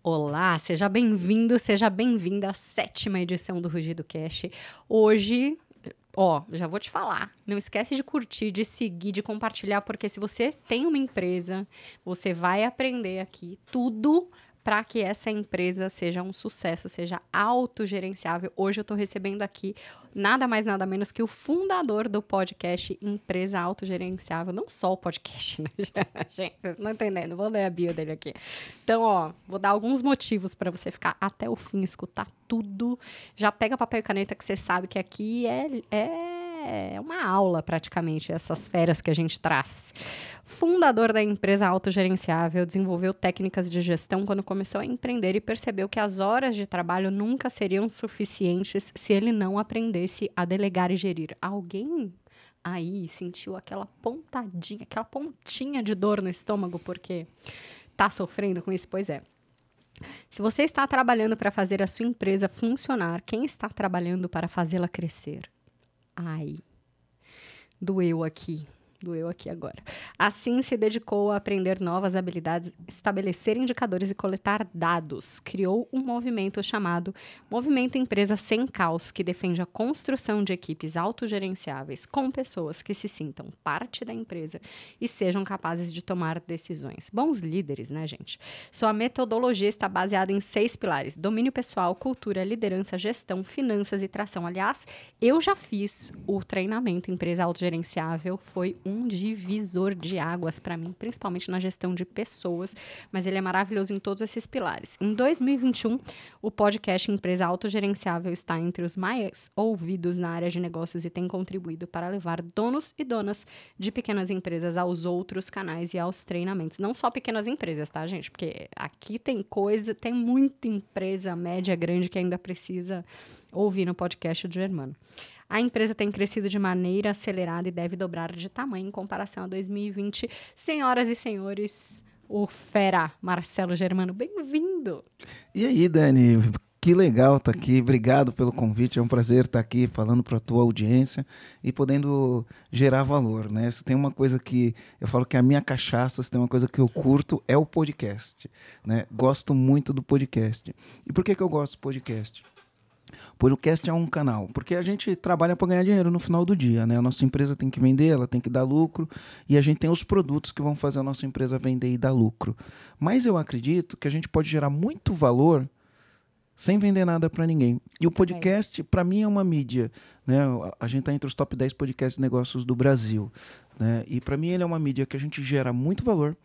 Olá, seja bem-vindo, seja bem-vinda à 7ª edição do Rugido Cast. Hoje, já vou te falar, não esquece de curtir, de seguir, de compartilhar, porque se você tem uma empresa, você vai aprender aqui tudo para que essa empresa seja um sucesso, seja autogerenciável. Hoje eu estou recebendo aqui nada mais, nada menos que o fundador do podcast Empresa Autogerenciável. Não só o podcast, né, gente? Vocês não estão entendendo. Vou ler a bio dele aqui. Então, vou dar alguns motivos para você ficar até o fim, escutar tudo. Já pega papel e caneta que você sabe que aqui é uma aula, praticamente, essas feras que a gente traz. Fundador da empresa autogerenciável, desenvolveu técnicas de gestão quando começou a empreender e percebeu que as horas de trabalho nunca seriam suficientes se ele não aprendesse a delegar e gerir. Alguém aí sentiu aquela pontadinha, aquela pontinha de dor no estômago porque tá sofrendo com isso? Pois é. Se você está trabalhando para fazer a sua empresa funcionar, quem está trabalhando para fazê-la crescer? Ai, doeu aqui agora. Assim, se dedicou a aprender novas habilidades, estabelecer indicadores e coletar dados. Criou um movimento chamado Movimento Empresa Sem Caos, que defende a construção de equipes autogerenciáveis com pessoas que se sintam parte da empresa e sejam capazes de tomar decisões. Bons líderes, né, gente? Sua metodologia está baseada em 6 pilares: domínio pessoal, cultura, liderança, gestão, finanças e tração. Aliás, eu já fiz o treinamento Empresa Autogerenciável, foi um divisor de águas para mim, principalmente na gestão de pessoas, mas ele é maravilhoso em todos esses pilares. Em 2021, o podcast Empresa Autogerenciável está entre os mais ouvidos na área de negócios e tem contribuído para levar donos e donas de pequenas empresas aos outros canais e aos treinamentos. Não só pequenas empresas, tá, gente? Porque aqui tem muita empresa média, grande que ainda precisa ouvir no podcast do Germano. A empresa tem crescido de maneira acelerada e deve dobrar de tamanho em comparação a 2020. Senhoras e senhores, o fera Marcelo Germano, bem-vindo! E aí, Dani, que legal estar aqui. Obrigado pelo convite. É um prazer estar aqui falando para a tua audiência e podendo gerar valor, né? Se tem uma coisa que eu falo que é a minha cachaça, se tem uma coisa que eu curto, é o podcast, né? Gosto muito do podcast. E por que eu gosto do podcast? Podcast é um canal, porque a gente trabalha para ganhar dinheiro no final do dia, né? A nossa empresa tem que vender, ela tem que dar lucro, e a gente tem os produtos que vão fazer a nossa empresa vender e dar lucro. Mas eu acredito que a gente pode gerar muito valor sem vender nada para ninguém. E o podcast, para mim, é uma mídia, né? A gente está entre os top 10 podcasts de negócios do Brasil, né? E para mim ele é uma mídia que a gente gera muito valor.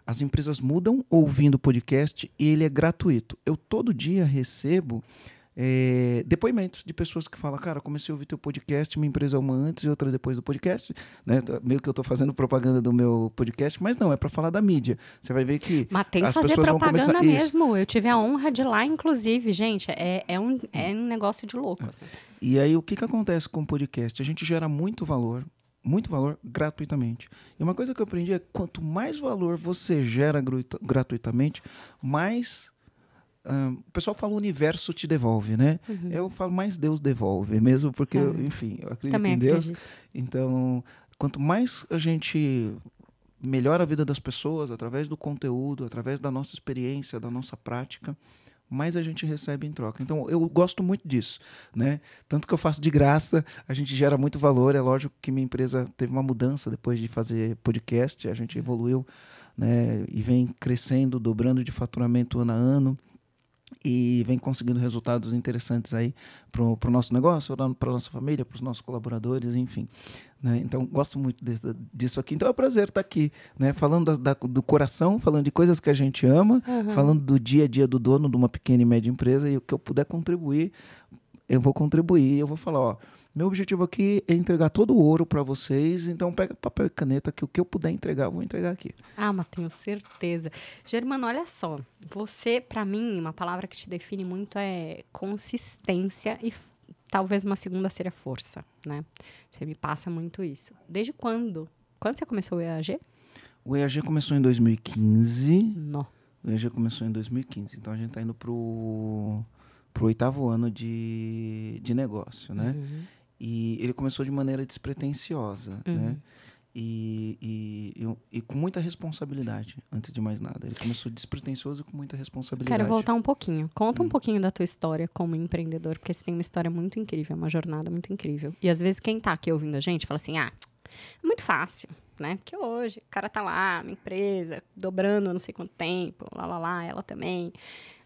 As empresas mudam ouvindo podcast e ele é gratuito. Eu todo dia recebo depoimentos de pessoas que falam: cara, comecei a ouvir teu podcast, minha empresa é uma antes e outra depois do podcast, né? Meio que eu estou fazendo propaganda do meu podcast, mas não, é para falar da mídia. Você vai ver que mas tem que fazer propaganda mesmo. Eu tive a honra de ir lá, inclusive, gente, é um negócio de louco. Assim. E aí, o que acontece com o podcast? A gente gera muito valor gratuitamente. E uma coisa que eu aprendi é: quanto mais valor você gera gratuitamente, mais... o pessoal fala o universo te devolve, né? Uhum. Eu falo mais Deus devolve, mesmo porque, enfim, eu acredito em Deus. Então, quanto mais a gente melhora a vida das pessoas através do conteúdo, através da nossa experiência, da nossa prática, mais a gente recebe em troca. Então, eu gosto muito disso, né? Tanto que eu faço de graça, a gente gera muito valor. É lógico que minha empresa teve uma mudança depois de fazer podcast, a gente evoluiu, né? E vem crescendo, dobrando de faturamento ano a ano. E vem conseguindo resultados interessantes aí para o nosso negócio, para a nossa família, para os nossos colaboradores, enfim. Né? Então, gosto muito disso aqui. Então, é um prazer estar aqui, né? Falando do coração, falando de coisas que a gente ama, falando do dia a dia do dono de uma pequena e média empresa, e o que eu puder contribuir, eu vou contribuir. Eu vou falar, ó, meu objetivo aqui é entregar todo o ouro para vocês, então pega papel e caneta que o que eu puder entregar, eu vou entregar aqui. Ah, mas tenho certeza. Germano, olha só, você, para mim, uma palavra que te define muito é consistência e talvez uma segunda seria força, né? Você me passa muito isso. Desde quando? Quando você começou o EAG? O EAG começou em 2015. Não. O EAG começou em 2015, então a gente está indo pro 8º ano de negócio, né? Uhum. E ele começou de maneira despretensiosa, né? e com muita responsabilidade, antes de mais nada. Ele começou despretensioso e com muita responsabilidade. Quero voltar um pouquinho. Conta um pouquinho da tua história como empreendedor, porque você tem uma história muito incrível, uma jornada muito incrível. E às vezes quem tá aqui ouvindo a gente fala assim, é muito fácil, né? Porque hoje o cara tá lá, uma empresa, dobrando não sei quanto tempo, ela também.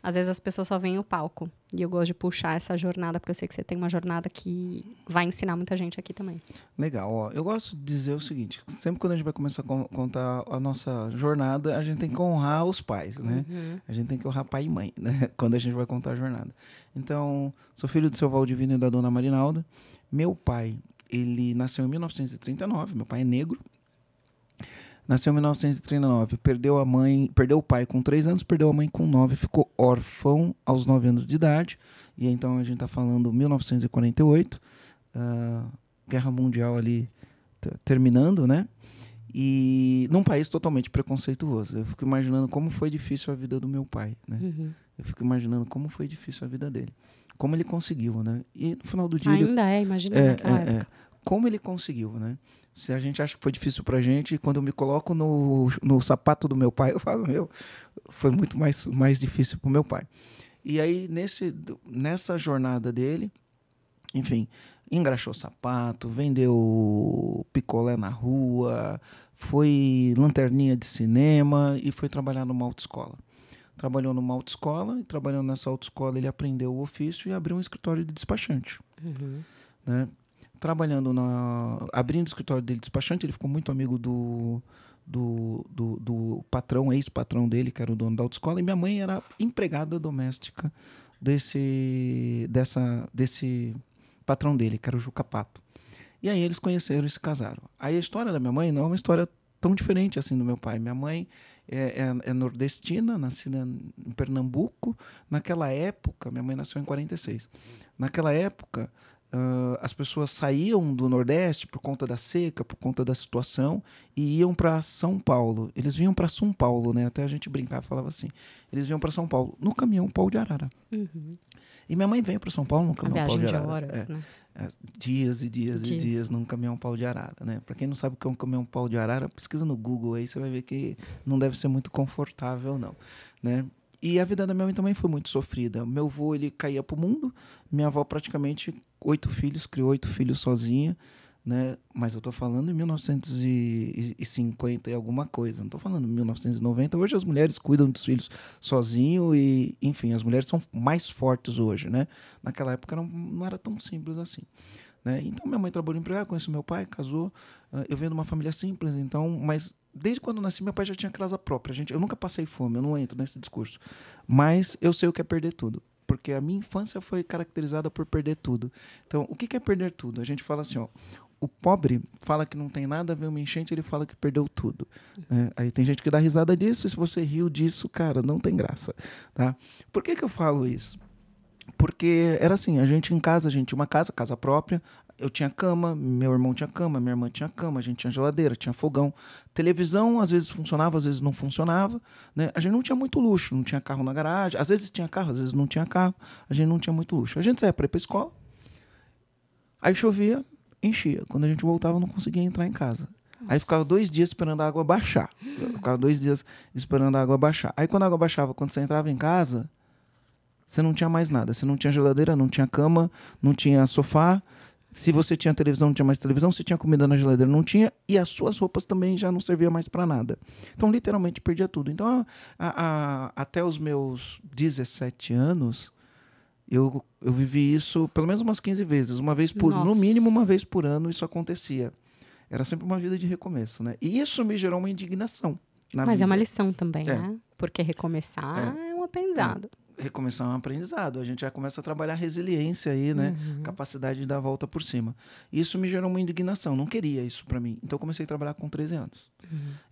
Às vezes as pessoas só veem o palco. E eu gosto de puxar essa jornada, porque eu sei que você tem uma jornada que vai ensinar muita gente aqui também. Legal, ó. Eu gosto de dizer o seguinte, sempre quando a gente vai começar a contar a nossa jornada, a gente tem que honrar os pais, né? A gente tem que honrar pai e mãe, né? Quando a gente vai contar a jornada. Então, sou filho do seu Valdivino e da dona Marinalda. Meu pai, ele nasceu em 1939, meu pai é negro. Nasceu em 1939, perdeu o pai com 3 anos, perdeu a mãe com 9, ficou órfão aos 9 anos de idade. E então a gente está falando 1948, Guerra Mundial ali terminando, né? E num país totalmente preconceituoso. Eu fico imaginando como foi difícil a vida do meu pai, né? Eu fico imaginando como foi difícil a vida dele. Como ele conseguiu, né? E no final do dia... Imagina naquela época. Como ele conseguiu, né? Se a gente acha que foi difícil pra gente, quando eu me coloco no sapato do meu pai, eu falo, foi muito mais difícil pro meu pai. E aí, nessa jornada dele, enfim, engraxou sapato, vendeu picolé na rua, foi lanterninha de cinema e foi trabalhar numa autoescola. Trabalhou numa autoescola, e trabalhando nessa autoescola ele aprendeu o ofício e abriu um escritório de despachante. Né? Abrindo o escritório dele de despachante, ele ficou muito amigo do patrão, ex-patrão dele, que era o dono da autoescola, e minha mãe era empregada doméstica desse patrão dele, que era o Juca Pato. E aí eles conheceram e se casaram. Aí a história da minha mãe não é uma história tão diferente assim do meu pai. Minha mãe é nordestina, nascida em Pernambuco. Naquela época, minha mãe nasceu em 46. Naquela época, as pessoas saíam do Nordeste por conta da seca, por conta da situação, e iam para São Paulo. Eles vinham para São Paulo, né? Até a gente brincava, falava assim. Eles vinham para São Paulo no caminhão Pau de Arara. E minha mãe veio para São Paulo no caminhão Pau de Arara. Horas, né? Dias e dias num caminhão Pau de Arara, né? Para quem não sabe o que é um caminhão Pau de Arara, pesquisa no Google aí, você vai ver que não deve ser muito confortável, não, né? E a vida da minha mãe também foi muito sofrida. Meu avô, ele caía pro mundo. Minha avó, praticamente, 8 filhos, criou 8 filhos sozinha, né? Mas eu tô falando em 1950 e alguma coisa. Não tô falando em 1990. Hoje as mulheres cuidam dos filhos sozinho e, enfim, as mulheres são mais fortes hoje, né? Naquela época não era tão simples assim. Né? Então, minha mãe trabalhou empregada, conheci meu pai, casou. Eu venho de uma família simples, então, mas desde quando eu nasci, meu pai já tinha casa própria. Eu nunca passei fome, eu não entro nesse discurso. Mas eu sei o que é perder tudo, porque a minha infância foi caracterizada por perder tudo. Então, o que é perder tudo? A gente fala assim, ó, o pobre fala que não tem nada, vê uma enchente, ele fala que perdeu tudo. Né? Aí tem gente que dá risada disso, e se você riu disso, cara, não tem graça. Tá? Por que eu falo isso? Porque era assim, a gente tinha uma casa própria, eu tinha cama, meu irmão tinha cama, minha irmã tinha cama, a gente tinha geladeira, tinha fogão. Televisão, às vezes funcionava, às vezes não funcionava. Né? A gente não tinha muito luxo, não tinha carro na garagem, às vezes tinha carro, às vezes não tinha carro, a gente não tinha muito luxo. A gente saía para ir para a escola, aí chovia, enchia. Quando a gente voltava, não conseguia entrar em casa. Aí ficava 2 dias esperando a água baixar. Aí quando a água baixava, quando você entrava em casa, você não tinha mais nada. Você não tinha geladeira, não tinha cama, não tinha sofá. Se você tinha televisão, não tinha mais televisão. Se tinha comida na geladeira, não tinha. E as suas roupas também já não serviam mais para nada. Então, literalmente, perdia tudo. Então, até os meus 17 anos, eu vivi isso pelo menos umas 15 vezes. No mínimo, uma vez por ano, isso acontecia. Era sempre uma vida de recomeço, né? E isso me gerou uma indignação na vida. Mas é uma lição também, né? Porque recomeçar é um aprendizado. Recomeçar um aprendizado. A gente já começa a trabalhar resiliência aí, né? Capacidade de dar a volta por cima. Isso me gerou uma indignação. Não queria isso para mim. Então eu comecei a trabalhar com 13 anos.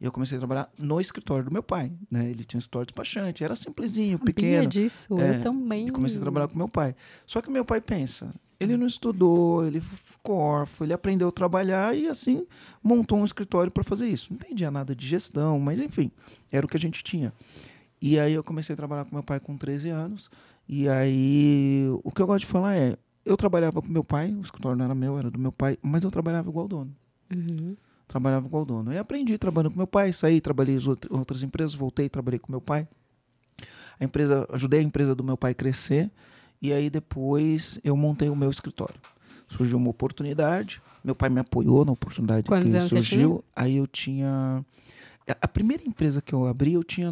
E eu comecei a trabalhar no escritório do meu pai, né? Ele tinha um escritório despachante, era simplesinho, pequeno. Disso, eu também. E comecei a trabalhar com meu pai. Só que meu pai pensa, ele não estudou, ele ficou órfão, ele aprendeu a trabalhar e assim montou um escritório para fazer isso. Não entendia nada de gestão, mas enfim, era o que a gente tinha. E aí eu comecei a trabalhar com meu pai com 13 anos. E aí, o que eu gosto de falar eu trabalhava com meu pai, o escritório não era meu, era do meu pai, mas eu trabalhava igual dono. trabalhava igual dono. E aprendi trabalhando com meu pai, saí, trabalhei em outras empresas, voltei, trabalhei com meu pai. Ajudei a empresa do meu pai a crescer, e aí depois eu montei o meu escritório. Surgiu uma oportunidade, meu pai me apoiou na oportunidade Quantos que anos você surgiu. Aí eu tinha... A primeira empresa que eu abri, eu tinha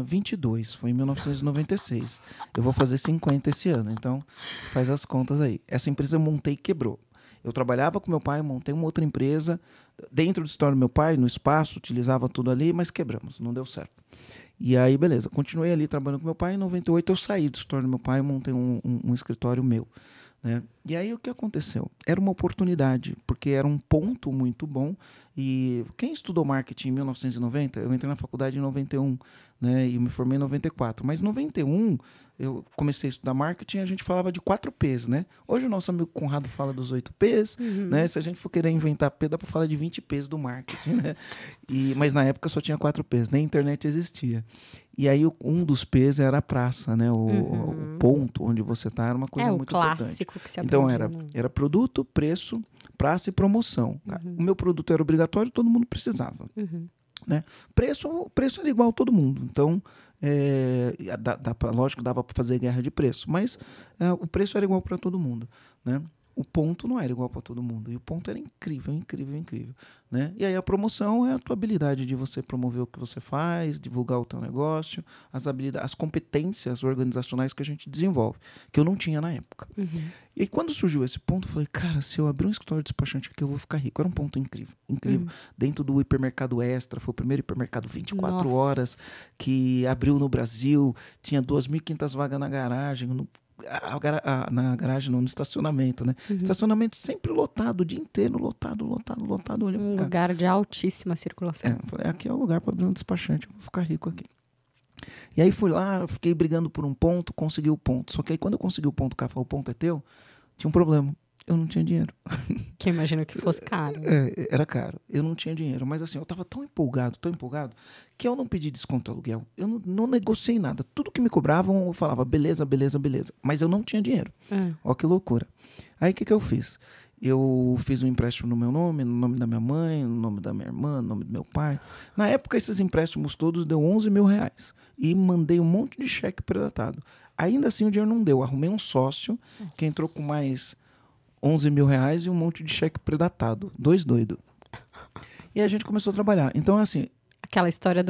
22, foi em 1996. Eu vou fazer 50 esse ano, então você faz as contas aí. Essa empresa eu montei e quebrou. Eu trabalhava com meu pai, montei uma outra empresa, dentro do escritório do meu pai, no espaço, utilizava tudo ali, mas quebramos, não deu certo. E aí, beleza, continuei ali trabalhando com meu pai. Em 98 eu saí do escritório do meu pai e montei um escritório meu, né? E aí o que aconteceu? Era uma oportunidade, porque era um ponto muito bom. E quem estudou marketing em 1990, eu entrei na faculdade em 91, né? E me formei em 94. Mas em 91 eu comecei a estudar marketing e a gente falava de 4 P's, né? Hoje o nosso amigo Conrado fala dos 8 P's, né? Se a gente for querer inventar P, dá para falar de 20 P's do marketing, né? Mas na época só tinha 4 P's, nem internet existia. E aí um dos P's era a praça, né? O ponto onde você está era uma coisa muito importante. É o clássico que se Então aprendia, era produto, preço, praça e promoção. O meu produto era obrigatório, todo mundo precisava. Né? Preço era igual a todo mundo. Então, lógico, dava para fazer guerra de preço, mas o preço era igual para todo mundo. Né? O ponto não era igual para todo mundo. E o ponto era incrível, incrível, incrível. Né? E aí a promoção é a tua habilidade de você promover o que você faz, divulgar o teu negócio, as competências organizacionais que a gente desenvolve, que eu não tinha na época. E aí quando surgiu esse ponto, eu falei, cara, se eu abrir um escritório de despachante aqui, eu vou ficar rico. Era um ponto incrível, incrível. Dentro do hipermercado Extra, foi o primeiro hipermercado 24 horas que abriu no Brasil, tinha 2.500 vagas na garagem, na garagem não, no estacionamento, né? Estacionamento sempre lotado, o dia inteiro, lotado. Um lugar de altíssima circulação. Eu falei, aqui é o lugar para abrir um despachante, eu vou ficar rico aqui. E aí fui lá, fiquei brigando por um ponto, consegui o ponto. Só que aí quando eu consegui o ponto, o cara falou, o ponto é teu, tinha um problema. Eu não tinha dinheiro. Que eu imagino que fosse caro. Era caro. Eu não tinha dinheiro. Mas assim, eu estava tão empolgado, que eu não pedi desconto do aluguel. Eu não negociei nada. Tudo que me cobravam, eu falava, beleza. Mas eu não tinha dinheiro. Ó que loucura. Aí o que eu fiz? Eu fiz um empréstimo no meu nome, no nome da minha mãe, no nome da minha irmã, no nome do meu pai. Na época, esses empréstimos todos deu R$11 mil. E mandei um monte de cheque predatado. Ainda assim, o dinheiro não deu. Arrumei um sócio que entrou com mais R$11 mil e um monte de cheque predatado. 2 doidos. E a gente começou a trabalhar. Então, assim... Aquela história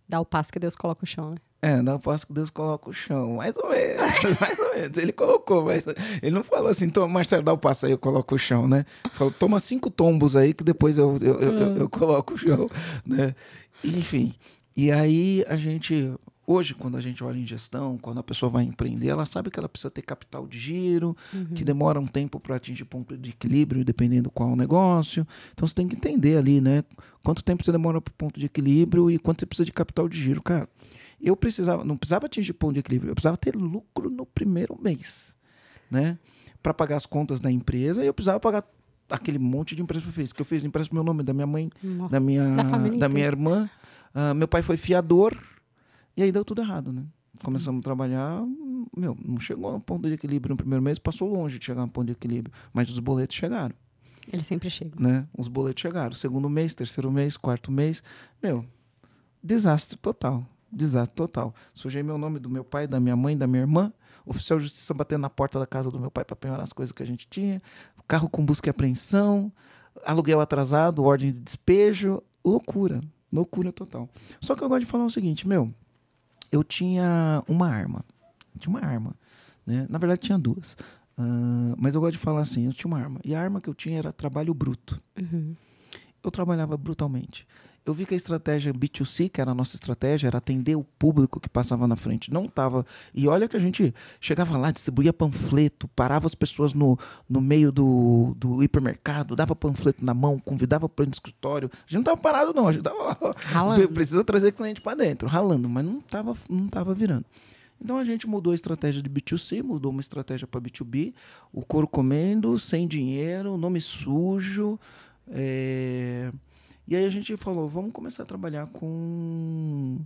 dá o passo que Deus coloca o chão, né? Dá o passo que Deus coloca o chão. Mais ou menos. Ele colocou, mas ele não falou assim, Marcelo, dá o passo aí, eu coloco o chão, né? Falou, toma 5 tombos aí que depois eu coloco o chão, né? Enfim. E aí a gente... Hoje, quando a gente olha em gestão, quando a pessoa vai empreender, ela sabe que ela precisa ter capital de giro, que demora um tempo para atingir ponto de equilíbrio, dependendo qual é o negócio. Então, você tem que entender ali, né? Quanto tempo você demora para o ponto de equilíbrio e quanto você precisa de capital de giro. Cara, não precisava atingir ponto de equilíbrio, eu precisava ter lucro no primeiro mês, né? Para pagar as contas da empresa, e eu precisava pagar aquele monte de empréstimo que eu fiz empréstimo meu nome, da minha mãe, da minha irmã. Meu pai foi fiador. E aí deu tudo errado, né? Começamos a trabalhar, não chegou a um ponto de equilíbrio no primeiro mês, passou longe de chegar a um ponto de equilíbrio. Mas os boletos chegaram. Eles sempre chegam. Né? Os boletos chegaram. Segundo mês, terceiro mês, quarto mês. Desastre total. Sujei meu nome do meu pai, da minha mãe, da minha irmã. Oficial de justiça batendo na porta da casa do meu pai para penhorar as coisas que a gente tinha. Carro com busca e apreensão. Aluguel atrasado, ordem de despejo. Loucura total. Só que eu gosto de falar o seguinte, eu tinha uma arma. Né? Na verdade, tinha 2. Mas eu gosto de falar assim, eu tinha uma arma. E a arma que eu tinha era trabalho bruto. Eu trabalhava brutalmente. Eu vi que a estratégia B2C, que era a nossa estratégia, era atender o público que passava na frente. Não estava... E olha que a gente chegava lá, distribuía panfleto, parava as pessoas no meio do hipermercado, dava panfleto na mão, convidava para o escritório. A gente não estava parado, não. A gente estava... Ralando. Precisa trazer cliente para dentro, ralando. Mas não estava virando. Então a gente mudou a estratégia de B2C, mudou uma estratégia para B2B. O couro comendo, sem dinheiro, nome sujo... E aí a gente falou, vamos começar a trabalhar com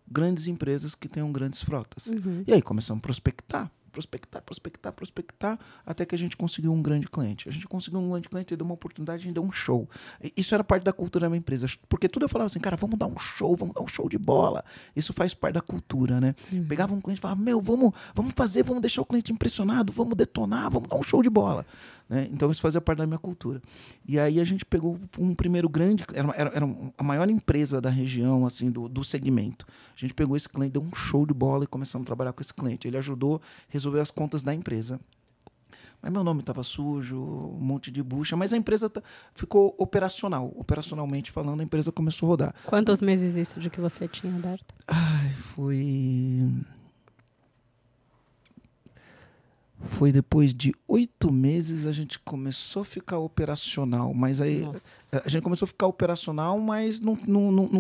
grandes empresas que tenham grandes frotas. E aí começamos a prospectar. prospectar, até que a gente conseguiu um grande cliente. A gente conseguiu um grande cliente, ele deu uma oportunidade, a gente deu um show. Isso era parte da cultura da minha empresa, porque tudo eu falava assim, cara, vamos dar um show de bola. Isso faz parte da cultura, né? Pegava um cliente e falava, vamos fazer, vamos deixar o cliente impressionado, vamos detonar, vamos dar um show de bola. Né? Então isso fazia parte da minha cultura. E aí a gente pegou um primeiro grande, era a maior empresa da região, assim, do segmento. A gente pegou esse cliente, deu um show de bola e começamos a trabalhar com esse cliente. Ele ajudou a resolver as contas da empresa. Mas meu nome estava sujo, um monte de bucha, mas a empresa ficou operacional. Operacionalmente falando, a empresa começou a rodar. Quantos meses isso de que você tinha aberto? Foi depois de 8 meses a gente começou a ficar operacional, mas aí a gente começou a ficar operacional, mas não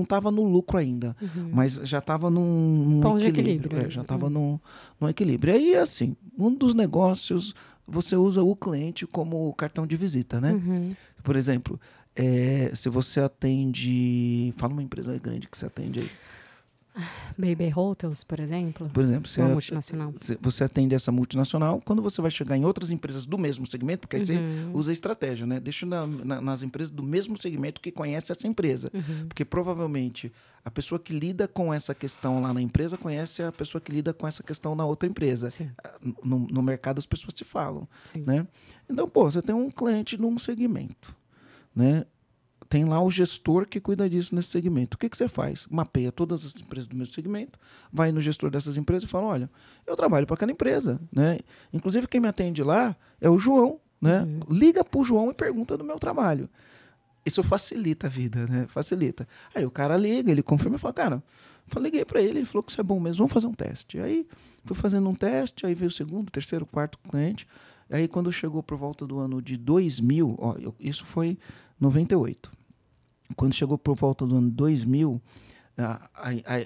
estava no lucro ainda, mas já estava num equilíbrio. Já estava num equilíbrio. E aí, assim, um dos negócios, você usa o cliente como cartão de visita, né? Por exemplo, se você atende... Fala uma empresa grande que você atende aí. Baby Hotels, por exemplo? Por exemplo, uma multinacional. Você atende essa multinacional, quando você vai chegar em outras empresas do mesmo segmento, porque aí você usa a estratégia, né? Deixa nas empresas do mesmo segmento que conhece essa empresa. Porque provavelmente a pessoa que lida com essa questão lá na empresa conhece a pessoa que lida com essa questão na outra empresa. No mercado as pessoas se falam, né? Então, você tem um cliente num segmento, né? Tem lá o gestor que cuida disso nesse segmento. O que você faz? Mapeia todas as empresas do mesmo segmento, vai no gestor dessas empresas e fala, olha, eu trabalho para aquela empresa, né? Inclusive quem me atende lá é o João, né? Liga para o João e pergunta do meu trabalho. Isso facilita a vida, né? Facilita. Aí o cara liga, ele confirma e fala, cara, liguei para ele falou que isso é bom mesmo, vamos fazer um teste. Aí fui fazendo um teste, aí veio o segundo, terceiro, quarto cliente. Aí quando chegou por volta do ano de 2000, isso foi 98. Quando chegou por volta do ano 2000,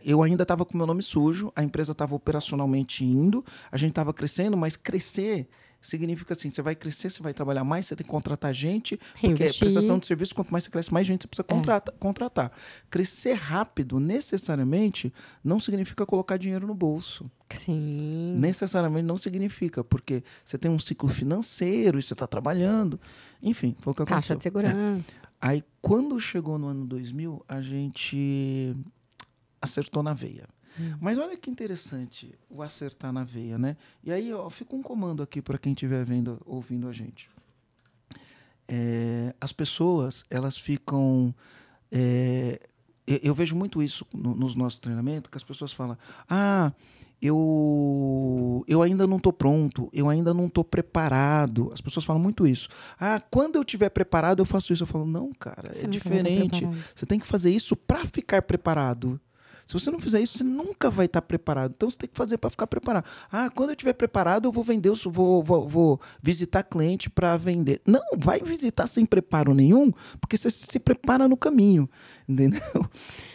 eu ainda estava com o meu nome sujo, a empresa estava operacionalmente indo, a gente estava crescendo, mas crescer significa assim, você vai crescer, você vai trabalhar mais, você tem que contratar gente, porque é prestação de serviço, quanto mais você cresce, mais gente você precisa contratar. Crescer rápido, necessariamente, não significa colocar dinheiro no bolso. Sim. Necessariamente não significa, porque você tem um ciclo financeiro e você está trabalhando. Enfim, foi o que aconteceu. Caixa de segurança. Aí, quando chegou no ano 2000, a gente acertou na veia. Mas olha que interessante o acertar na veia, né? E aí, fica um comando aqui para quem estiver ouvindo a gente. As pessoas, elas ficam... eu vejo muito isso nos nossos treinamentos, que as pessoas falam, eu ainda não estou pronto, eu ainda não estou preparado. As pessoas falam muito isso. Quando eu estiver preparado, eu faço isso. Eu falo, não, cara, é diferente. Você tem que fazer isso para ficar preparado. Se você não fizer isso, você nunca vai estar preparado. Então, você tem que fazer para ficar preparado. Quando eu estiver preparado, eu vou vender, vou visitar cliente para vender. Não, vai visitar sem preparo nenhum, porque você se prepara no caminho, entendeu?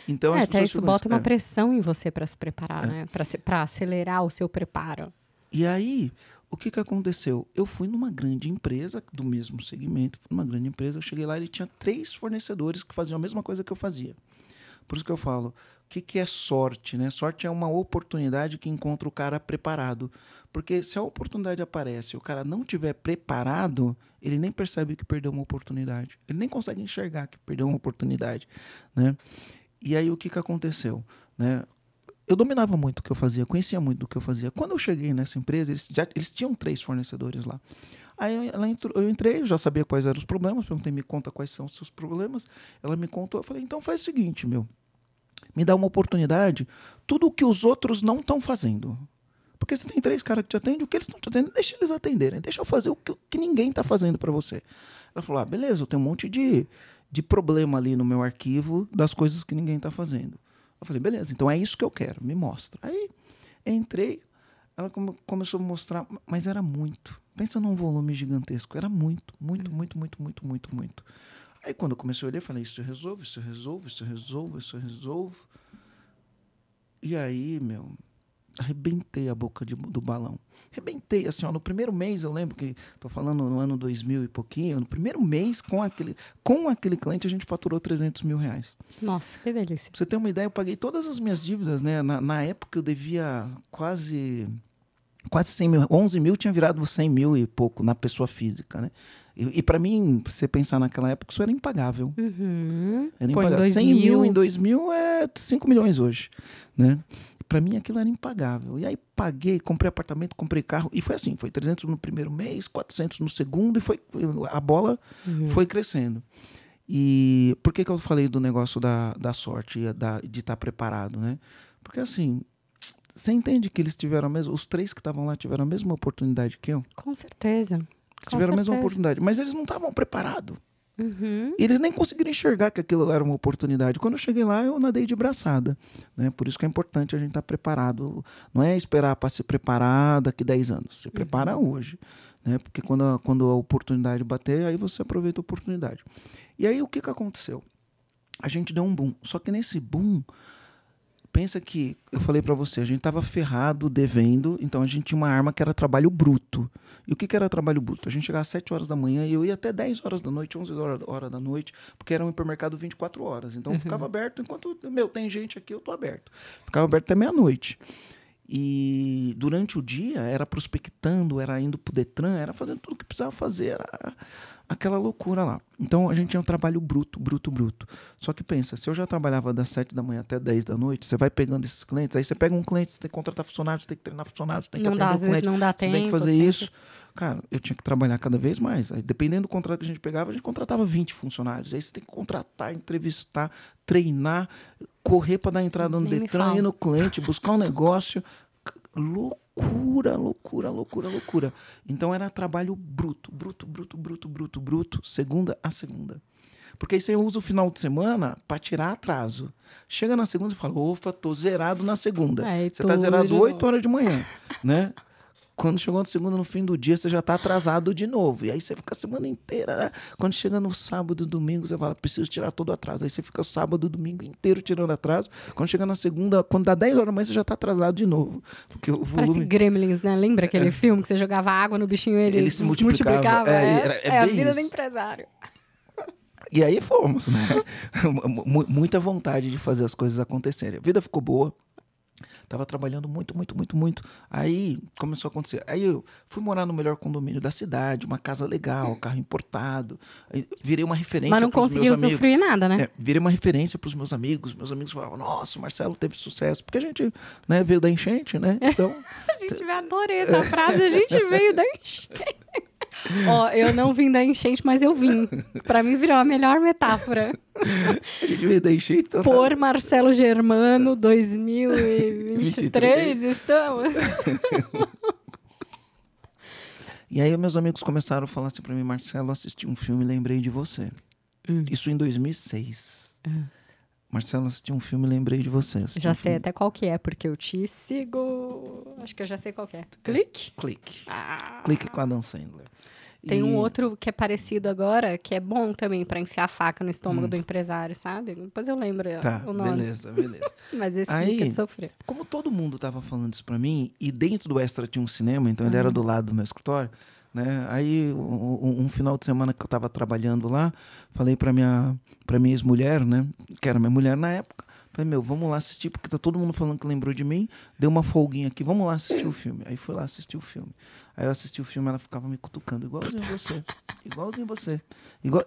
Então, até isso bota uma pressão em você para se preparar, né? Para acelerar o seu preparo. E aí, o que aconteceu? Eu fui numa grande empresa, do mesmo segmento, numa grande empresa, eu cheguei lá e ele tinha 3 fornecedores que faziam a mesma coisa que eu fazia. Por isso que eu falo, o que é sorte, né? Sorte é uma oportunidade que encontra o cara preparado. Porque se a oportunidade aparece e o cara não estiver preparado, ele nem percebe que perdeu uma oportunidade. Ele nem consegue enxergar que perdeu uma oportunidade, né? E aí o que aconteceu, né? Eu dominava muito o que eu fazia, conhecia muito do que eu fazia. Quando eu cheguei nessa empresa, eles tinham 3 fornecedores lá. Aí eu entrei, eu já sabia quais eram os problemas, perguntei, me conta quais são os seus problemas. Ela me contou, eu falei, então faz o seguinte, me dá uma oportunidade, tudo o que os outros não estão fazendo. Porque você tem 3 caras que te atendem, o que eles estão te atendendo, deixa eles atenderem, deixa eu fazer o que ninguém está fazendo para você. Ela falou, beleza, eu tenho um monte de problema ali no meu arquivo das coisas que ninguém está fazendo. Eu falei, beleza, então é isso que eu quero, me mostra. Aí entrei, ela começou a mostrar, mas era muito. Pensa num volume gigantesco, era muito. Aí quando eu comecei a olhar, eu falei, isso eu resolvo. E aí, arrebentei a boca do balão. Arrebentei, assim, no primeiro mês, eu lembro que, estou falando no ano 2000 e pouquinho, no primeiro mês, com aquele cliente, a gente faturou R$300 mil. Nossa, que delícia. Pra você ter uma ideia, eu paguei todas as minhas dívidas, né? Na época eu devia quase quase 100 mil, 11 mil tinha virado 100 mil e pouco na pessoa física, né? E para mim, você pensar naquela época, isso era impagável. Era impagável. 100 mil em 2000 é 5 milhões hoje, né? Para mim aquilo era impagável. E aí paguei, comprei apartamento, comprei carro. E foi assim, foi 300 no primeiro mês, 400 no segundo e a bola foi crescendo. E por que eu falei do negócio da sorte, de estar preparado, né? Porque assim, você entende que eles tiveram os 3 que estavam lá tiveram a mesma oportunidade que eu? Com certeza. Tiveram a mesma oportunidade, mas eles não estavam preparados. Eles nem conseguiram enxergar que aquilo era uma oportunidade. Quando eu cheguei lá, eu nadei de braçada, né? Por isso que é importante a gente estar preparado. Não é esperar para se preparar daqui 10 anos. Se prepara hoje, né? Porque quando a oportunidade bater, aí você aproveita a oportunidade. E aí o que aconteceu? A gente deu um boom. Só que nesse boom, pensa que, eu falei pra você, a gente tava ferrado, devendo, então a gente tinha uma arma que era trabalho bruto. E o que era trabalho bruto? A gente chegava às 7 horas da manhã e eu ia até 10 horas da noite, 11 horas da noite, porque era um hipermercado 24 horas. Então ficava aberto enquanto, tem gente aqui, eu tô aberto. Ficava aberto até meia-noite. E durante o dia era prospectando, era indo pro Detran, era fazendo tudo que precisava fazer, era aquela loucura lá. Então a gente tinha um trabalho bruto. Só que pensa, se eu já trabalhava das 7 da manhã até 10 da noite, você vai pegando esses clientes, aí você pega um cliente, você tem que contratar funcionários, você tem que treinar funcionários, você tem que atender o cliente, não dá tempo, você tem que fazer isso. Cara, eu tinha que trabalhar cada vez mais. Aí, dependendo do contrato que a gente pegava, a gente contratava 20 funcionários. Aí você tem que contratar, entrevistar, treinar, correr para dar entrada no Detran, ir no cliente, buscar um negócio. Loucura. Então era trabalho bruto, segunda a segunda. Porque aí você usa o final de semana para tirar atraso. Chega na segunda e fala, opa, tô zerado na segunda. Você tá zerado 8 horas de manhã, né? Quando chegou na segunda, no fim do dia, você já tá atrasado de novo. E aí você fica a semana inteira, né? Quando chega no sábado e domingo, você fala, preciso tirar todo o atraso. Aí você fica o sábado e domingo inteiro tirando atraso. Quando chega na segunda, quando dá 10 horas da manhã, você já tá atrasado de novo. Porque o volume... Parece Gremlins, né? Lembra aquele filme que você jogava água no bichinho e ele se multiplicava? É a vida do empresário. E aí fomos, né? Muita vontade de fazer as coisas acontecerem. A vida ficou boa. Tava trabalhando muito. Aí começou a acontecer. Aí eu fui morar no melhor condomínio da cidade, uma casa legal, carro importado. Aí virei uma referência para os meus amigos. Mas não conseguiu usufruir nada, né? Virei uma referência para os meus amigos. Meus amigos falavam, nossa, o Marcelo teve sucesso. Porque a gente, né, veio da enchente, né? Então... A gente adorei essa frase, a gente veio da enchente. Eu não vim da enchente, mas eu vim. Pra mim virou a melhor metáfora. A gente veio da enchente. Então Por Marcelo Germano, 2023, estamos. E aí meus amigos começaram a falar assim pra mim, Marcelo, assisti um filme e lembrei de você. Isso em 2006. Marcelo, assisti um filme e lembrei de você. Já sei até qual que é, porque eu te sigo. Acho que eu já sei qual que é. Clique? Clique. Clique com a Adam Sandler. Tem um outro que é parecido agora, que é bom também pra enfiar a faca no estômago do empresário, sabe? Depois eu lembro o nome. Beleza. Mas esse fica de sofrer. Como todo mundo tava falando isso pra mim, e dentro do Extra tinha um cinema, então ele era do lado do meu escritório, né? Aí um final de semana que eu tava trabalhando lá, falei pra minha ex-mulher, né? Que era minha mulher na época. Falei, vamos lá assistir, porque tá todo mundo falando que lembrou de mim. Deu uma folguinha aqui, vamos lá assistir o filme. Aí fui lá assistir o filme. Aí eu assisti o filme, ela ficava me cutucando, igualzinho você.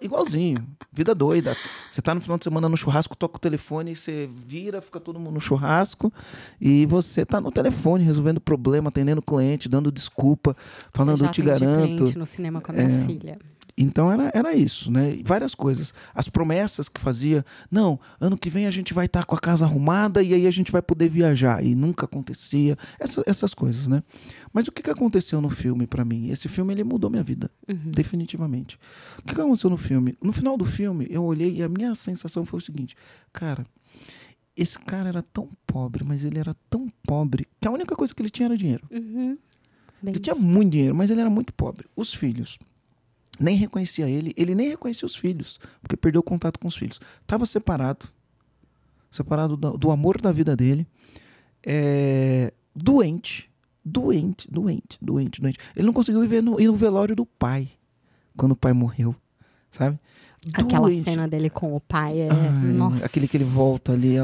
Igualzinho. Vida doida. Você tá no final de semana no churrasco, toca o telefone, você vira, fica todo mundo no churrasco, e você tá no telefone, resolvendo problema, atendendo cliente, dando desculpa, falando, eu te garanto. Cliente no cinema com a minha filha. Então era isso, né? Várias coisas. As promessas que fazia, não, ano que vem a gente vai estar com a casa arrumada e aí a gente vai poder viajar. E nunca acontecia. Essas coisas, né? Mas o que aconteceu no filme pra mim? Esse filme, ele mudou minha vida. Definitivamente. O que aconteceu no filme? No final do filme, eu olhei e a minha sensação foi o seguinte. Cara, esse cara era tão pobre, mas ele era tão pobre que a única coisa que ele tinha era dinheiro. Ele tinha muito dinheiro, mas ele era muito pobre. Os filhos... nem reconhecia ele nem reconhecia os filhos, porque perdeu o contato com os filhos. Estava separado do amor da vida dele, doente. Ele não conseguiu ir no velório do pai, quando o pai morreu, sabe? Aquela doente. cena dele com o pai Ai, nossa. aquele que ele volta ali,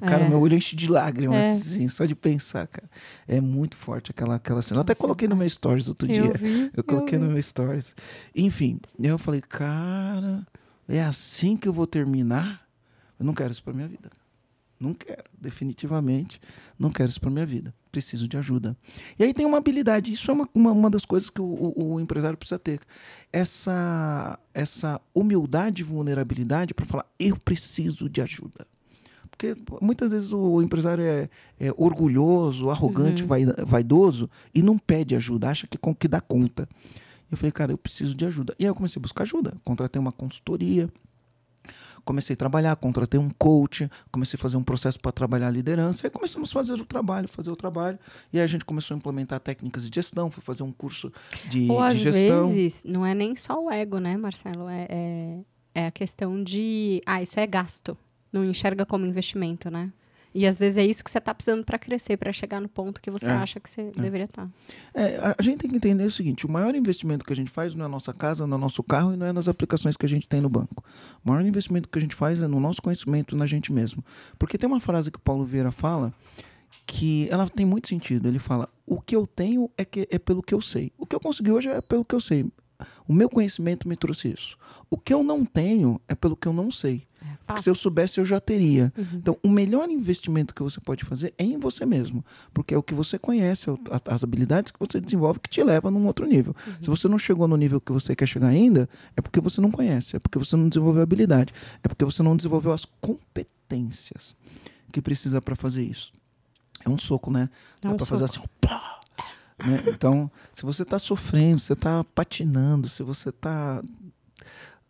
cara, meu olho enche de lágrimas, assim, só de pensar, cara. É muito forte aquela cena. Eu até coloquei no meu stories outro dia. Eu coloquei no meu stories. Enfim, eu falei, cara, é assim que eu vou terminar? Eu não quero isso pra minha vida. Não quero, definitivamente, não quero isso para minha vida. Preciso de ajuda. E aí tem uma habilidade, isso é uma das coisas que o empresário precisa ter. Essa humildade e vulnerabilidade para falar, eu preciso de ajuda. Porque muitas vezes o empresário é orgulhoso, arrogante, vaidoso e não pede ajuda, acha que dá conta. Eu falei, cara, eu preciso de ajuda. E aí eu comecei a buscar ajuda. Contratei uma consultoria. Comecei a trabalhar, contratei um coach, comecei a fazer um processo para trabalhar a liderança, aí começamos a fazer o trabalho, e aí a gente começou a implementar técnicas de gestão, fui fazer um curso de gestão. Às vezes, não é nem só o ego, né, Marcelo? É a questão de, isso é gasto, não enxerga como investimento, né? E às vezes é isso que você está precisando para crescer, para chegar no ponto que você acha que você deveria estar. A gente tem que entender o seguinte, o maior investimento que a gente faz não é a nossa casa, não é o nosso carro e não é nas aplicações que a gente tem no banco. O maior investimento que a gente faz é no nosso conhecimento, na gente mesmo. Porque tem uma frase que o Paulo Vieira fala que ela tem muito sentido. Ele fala, o que eu tenho é pelo que eu sei. O que eu consegui hoje é pelo que eu sei. O meu conhecimento me trouxe isso. O que eu não tenho é pelo que eu não sei. Porque se eu soubesse, eu já teria. Então, o melhor investimento que você pode fazer é em você mesmo. Porque é o que você conhece, as habilidades que você desenvolve que te leva num outro nível. Se você não chegou no nível que você quer chegar ainda, é porque você não conhece, é porque você não desenvolveu a habilidade, é porque você não desenvolveu as competências que precisa para fazer isso. É um soco, né? Dá para fazer assim, pá! Né? Então, se você está sofrendo, se você está patinando, se você está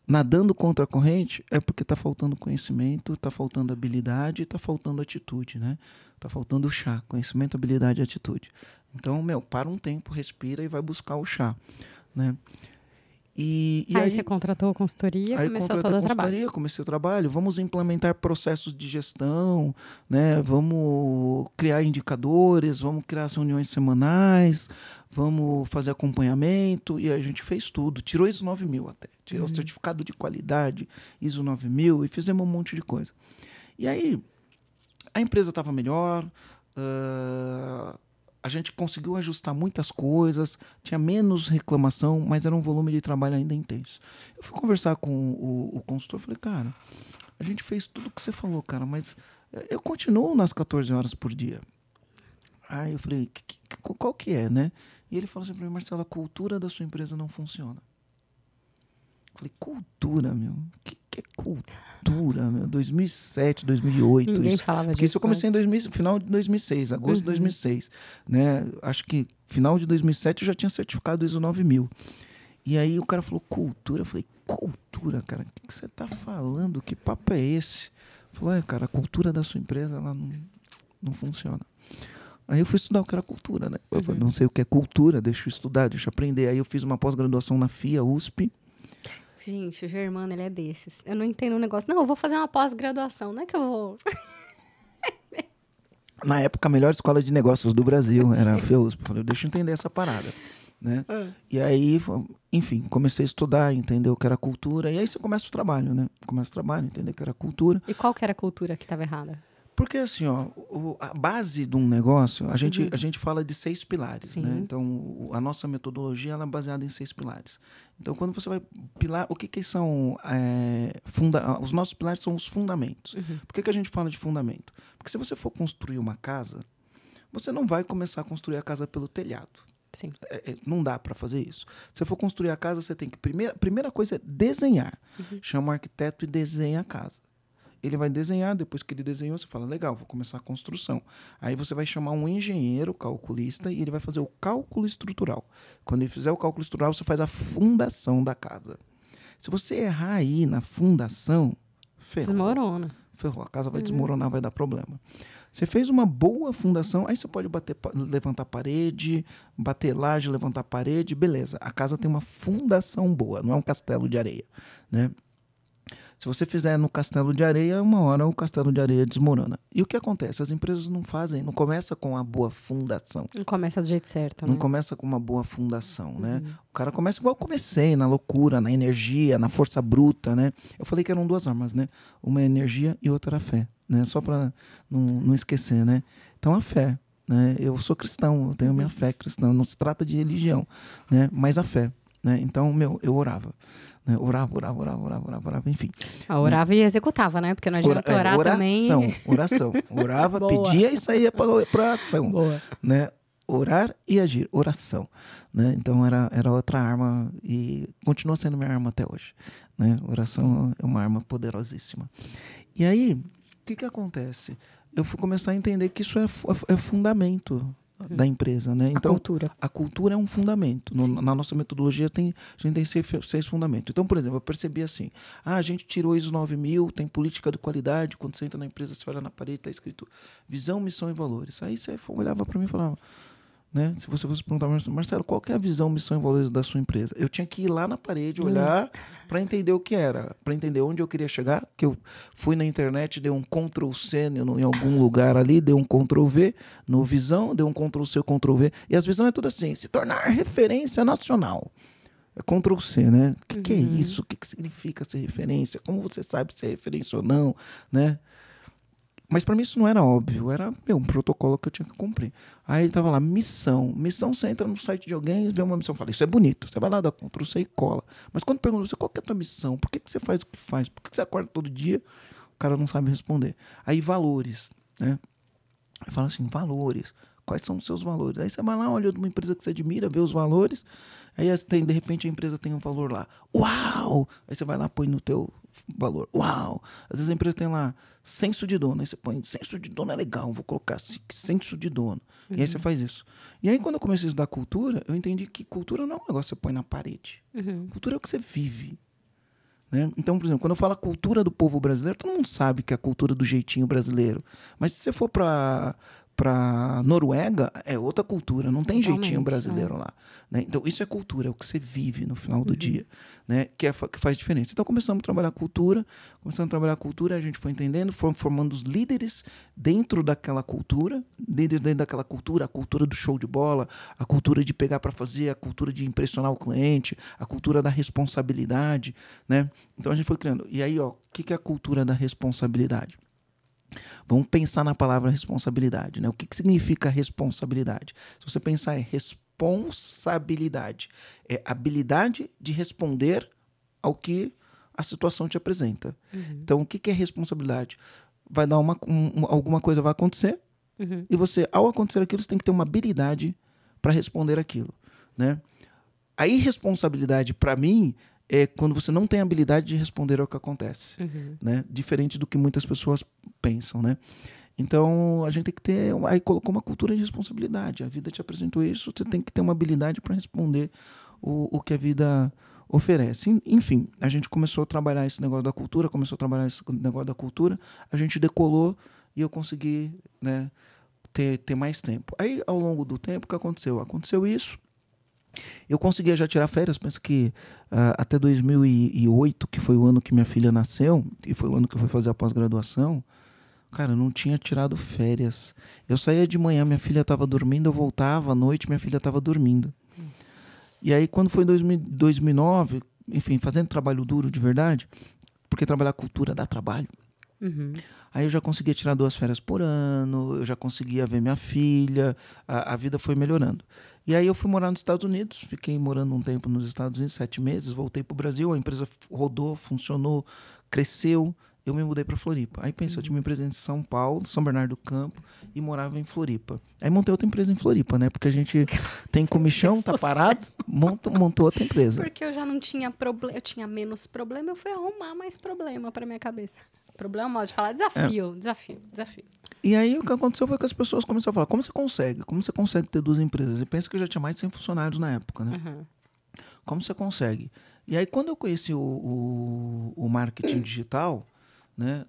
nadando contra a corrente, é porque está faltando conhecimento, está faltando habilidade, está faltando atitude, né? Está faltando chá, conhecimento, habilidade e atitude. Então, para um tempo, respira e vai buscar o chá, né? E aí você contratou a consultoria, começou todo o trabalho. Comecei o trabalho, vamos implementar processos de gestão, né? Vamos criar indicadores, vamos criar as reuniões semanais, vamos fazer acompanhamento, e a gente fez tudo. Tirou ISO 9000 até, tirou o certificado de qualidade, ISO 9000, e fizemos um monte de coisa. E aí, a empresa estava melhor, a gente conseguiu ajustar muitas coisas, tinha menos reclamação, mas era um volume de trabalho ainda intenso. Eu fui conversar com o consultor, falei, cara, a gente fez tudo o que você falou, cara, mas eu continuo nas 14 horas por dia. Aí eu falei, qual que é, né? E ele falou assim para mim, Marcelo, a cultura da sua empresa não funciona. Eu falei, cultura, meu? O que é cultura, meu? 2007, 2008. Ninguém falava disso. Porque isso eu comecei final de 2006, agosto de 2006. Né? Acho que final de 2007 eu já tinha certificado ISO 9000. E aí o cara falou, cultura. Eu falei, cultura, cara? O que você está falando? Que papo é esse? Ele falou, cara, a cultura da sua empresa ela não funciona. Aí eu fui estudar o que era cultura, né? Eu falei, não sei o que é cultura, deixa eu estudar, deixa eu aprender. Aí eu fiz uma pós-graduação na FIA, USP. Gente, o Germano, ele é desses. Eu não entendo o negócio. Não, eu vou fazer uma pós-graduação. Não é que eu vou... Na época, a melhor escola de negócios do Brasil era a FIA USP. Eu falei, deixa eu entender essa parada. Né? E aí, enfim, comecei a estudar, entender o que era cultura. E aí você começa o trabalho, né? Começa o trabalho, entender o que era cultura. E qual que era a cultura que estava errada? Porque assim, a base de um negócio, a gente fala de 6 pilares, né? Então, a nossa metodologia ela é baseada em 6 pilares. Então, quando você vai pilar, o que são os nossos pilares são os fundamentos. Por que a gente fala de fundamento? Porque se você for construir uma casa, você não vai começar a construir a casa pelo telhado. Sim. Não dá para fazer isso. Se você for construir a casa, você tem que... Primeira coisa é desenhar. Chama o arquiteto e desenha a casa. Ele vai desenhar, depois que ele desenhou, você fala, legal, vou começar a construção. Aí você vai chamar um engenheiro, calculista, e ele vai fazer o cálculo estrutural. Quando ele fizer o cálculo estrutural, você faz a fundação da casa. Se você errar aí na fundação, ferrou. Desmorona. Ferrou, a casa vai desmoronar, vai dar problema. Você fez uma boa fundação, aí você pode levantar parede, bater laje, levantar parede, beleza. A casa tem uma fundação boa, não é um castelo de areia, né? Se você fizer no castelo de areia, uma hora o castelo de areia desmorona. E o que acontece? As empresas não começa com uma boa fundação. Não começa do jeito certo, Não né? começa com uma boa fundação, né? O cara começa igual eu comecei, na loucura, na energia, na força bruta, né? Eu falei que eram 2 armas, né? Uma é energia e outra a fé, né? Só para não esquecer, né? Então, a fé, né? Eu sou cristão, eu tenho minha fé cristã. Não se trata de religião, né? Mas a fé, né? Então, eu orava. Né? Orava, enfim. Orava e executava, né? Porque não adianta orar também. Oração. Orava, pedia e saía para ação. Boa. Né? Orar e agir, oração. Né? Então era outra arma e continua sendo minha arma até hoje. Né? Oração é uma arma poderosíssima. E aí, o que acontece? Eu fui começar a entender que isso é fundamento da empresa, né? Então, a cultura é um fundamento. Na nossa metodologia, a gente tem 6 fundamentos. Então, por exemplo, eu percebi assim, a gente tirou ISO 9000, tem política de qualidade, quando você entra na empresa, você olha na parede, está escrito visão, missão e valores. Aí você olhava para mim e falava, né? Se você fosse perguntar, Marcelo, qual que é a visão, missão e valores da sua empresa? Eu tinha que ir lá na parede, olhar para entender o que era, para entender onde eu queria chegar, que eu fui na internet, dei um Ctrl+C em algum lugar ali, dei um Ctrl+V no visão, dei um Ctrl+C, Ctrl+V, e as visões é tudo assim, se tornar referência nacional. É Ctrl+C, né? O que é isso? O que significa ser referência? Como você sabe se é referência ou não, né? Mas para mim isso não era óbvio, era um protocolo que eu tinha que cumprir. Aí ele tava lá, missão. Missão, você entra no site de alguém e vê uma missão. Fala, isso é bonito. Você vai lá, dá Ctrl+C e cola. Mas quando pergunta você, qual que é a tua missão? Por que você faz o que faz? Por que você acorda todo dia? O cara não sabe responder. Aí valores, né? Aí fala assim, valores. Quais são os seus valores? Aí você vai lá, olha uma empresa que você admira, vê os valores. Aí de repente a empresa tem um valor lá. Uau! Aí você vai lá, põe no teu valor. Uau! Às vezes a empresa tem lá senso de dono. Aí você põe, senso de dono é legal, vou colocar assim, senso de dono. E aí você faz isso. E aí quando eu comecei a estudar cultura, eu entendi que cultura não é um negócio que você põe na parede. Cultura é o que você vive. Né? Então, por exemplo, quando eu falo a cultura do povo brasileiro, todo mundo sabe que é a cultura do jeitinho brasileiro. Mas se você for para Noruega, é outra cultura, não tem jeitinho brasileiro lá. Né? Então, isso é cultura, é o que você vive no final do dia, né? que faz diferença. Então, começamos a trabalhar cultura, a gente foi entendendo, foi formando os líderes dentro daquela cultura, a cultura do show de bola, a cultura de pegar para fazer, a cultura de impressionar o cliente, a cultura da responsabilidade. Né? Então, a gente foi criando. E aí, o que é a cultura da responsabilidade? Vamos pensar na palavra responsabilidade, né? O que significa responsabilidade? Se você pensar em responsabilidade, é habilidade de responder ao que a situação te apresenta. Então, o que é responsabilidade? Vai dar alguma coisa vai acontecer e você, ao acontecer aquilo, você tem que ter uma habilidade para responder aquilo, né? A irresponsabilidade, para mim, é quando você não tem habilidade de responder ao que acontece, né? Diferente do que muitas pessoas pensam, né? Então, a gente tem que ter... Aí colocou uma cultura de responsabilidade. A vida te apresentou isso, você tem que ter uma habilidade para responder o que a vida oferece. Enfim, a gente começou a trabalhar esse negócio da cultura, a gente decolou e eu consegui, né, ter mais tempo. Aí, ao longo do tempo, o que aconteceu? Aconteceu isso. Eu conseguia já tirar férias, penso que até 2008, que foi o ano que minha filha nasceu, e foi o ano que eu fui fazer a pós-graduação, cara, eu não tinha tirado férias. Eu saía de manhã, minha filha estava dormindo, eu voltava à noite, minha filha estava dormindo. E aí, quando foi 2009, enfim, fazendo trabalho duro de verdade, porque trabalhar cultura dá trabalho, aí eu já conseguia tirar 2 férias por ano, eu já conseguia ver minha filha, a vida foi melhorando. E aí eu fui morar nos Estados Unidos, fiquei morando um tempo nos Estados Unidos, 7 meses, voltei para o Brasil, a empresa rodou, funcionou, cresceu, eu me mudei para Floripa. Aí pensei, eu tinha uma empresa em São Paulo, São Bernardo do Campo, e morava em Floripa. Aí montei outra empresa em Floripa, né? Porque a gente tem comichão, tá parado, montou outra empresa. Porque eu já não tinha problema, eu tinha menos problema, eu fui arrumar mais problema para minha cabeça. Problema, modo de falar, desafio. E aí o que aconteceu foi que as pessoas começaram a falar, como você consegue? Como você consegue ter 2 empresas? E pensa que eu já tinha mais de 100 funcionários na época, né? Como você consegue? E aí quando eu conheci o marketing digital, né?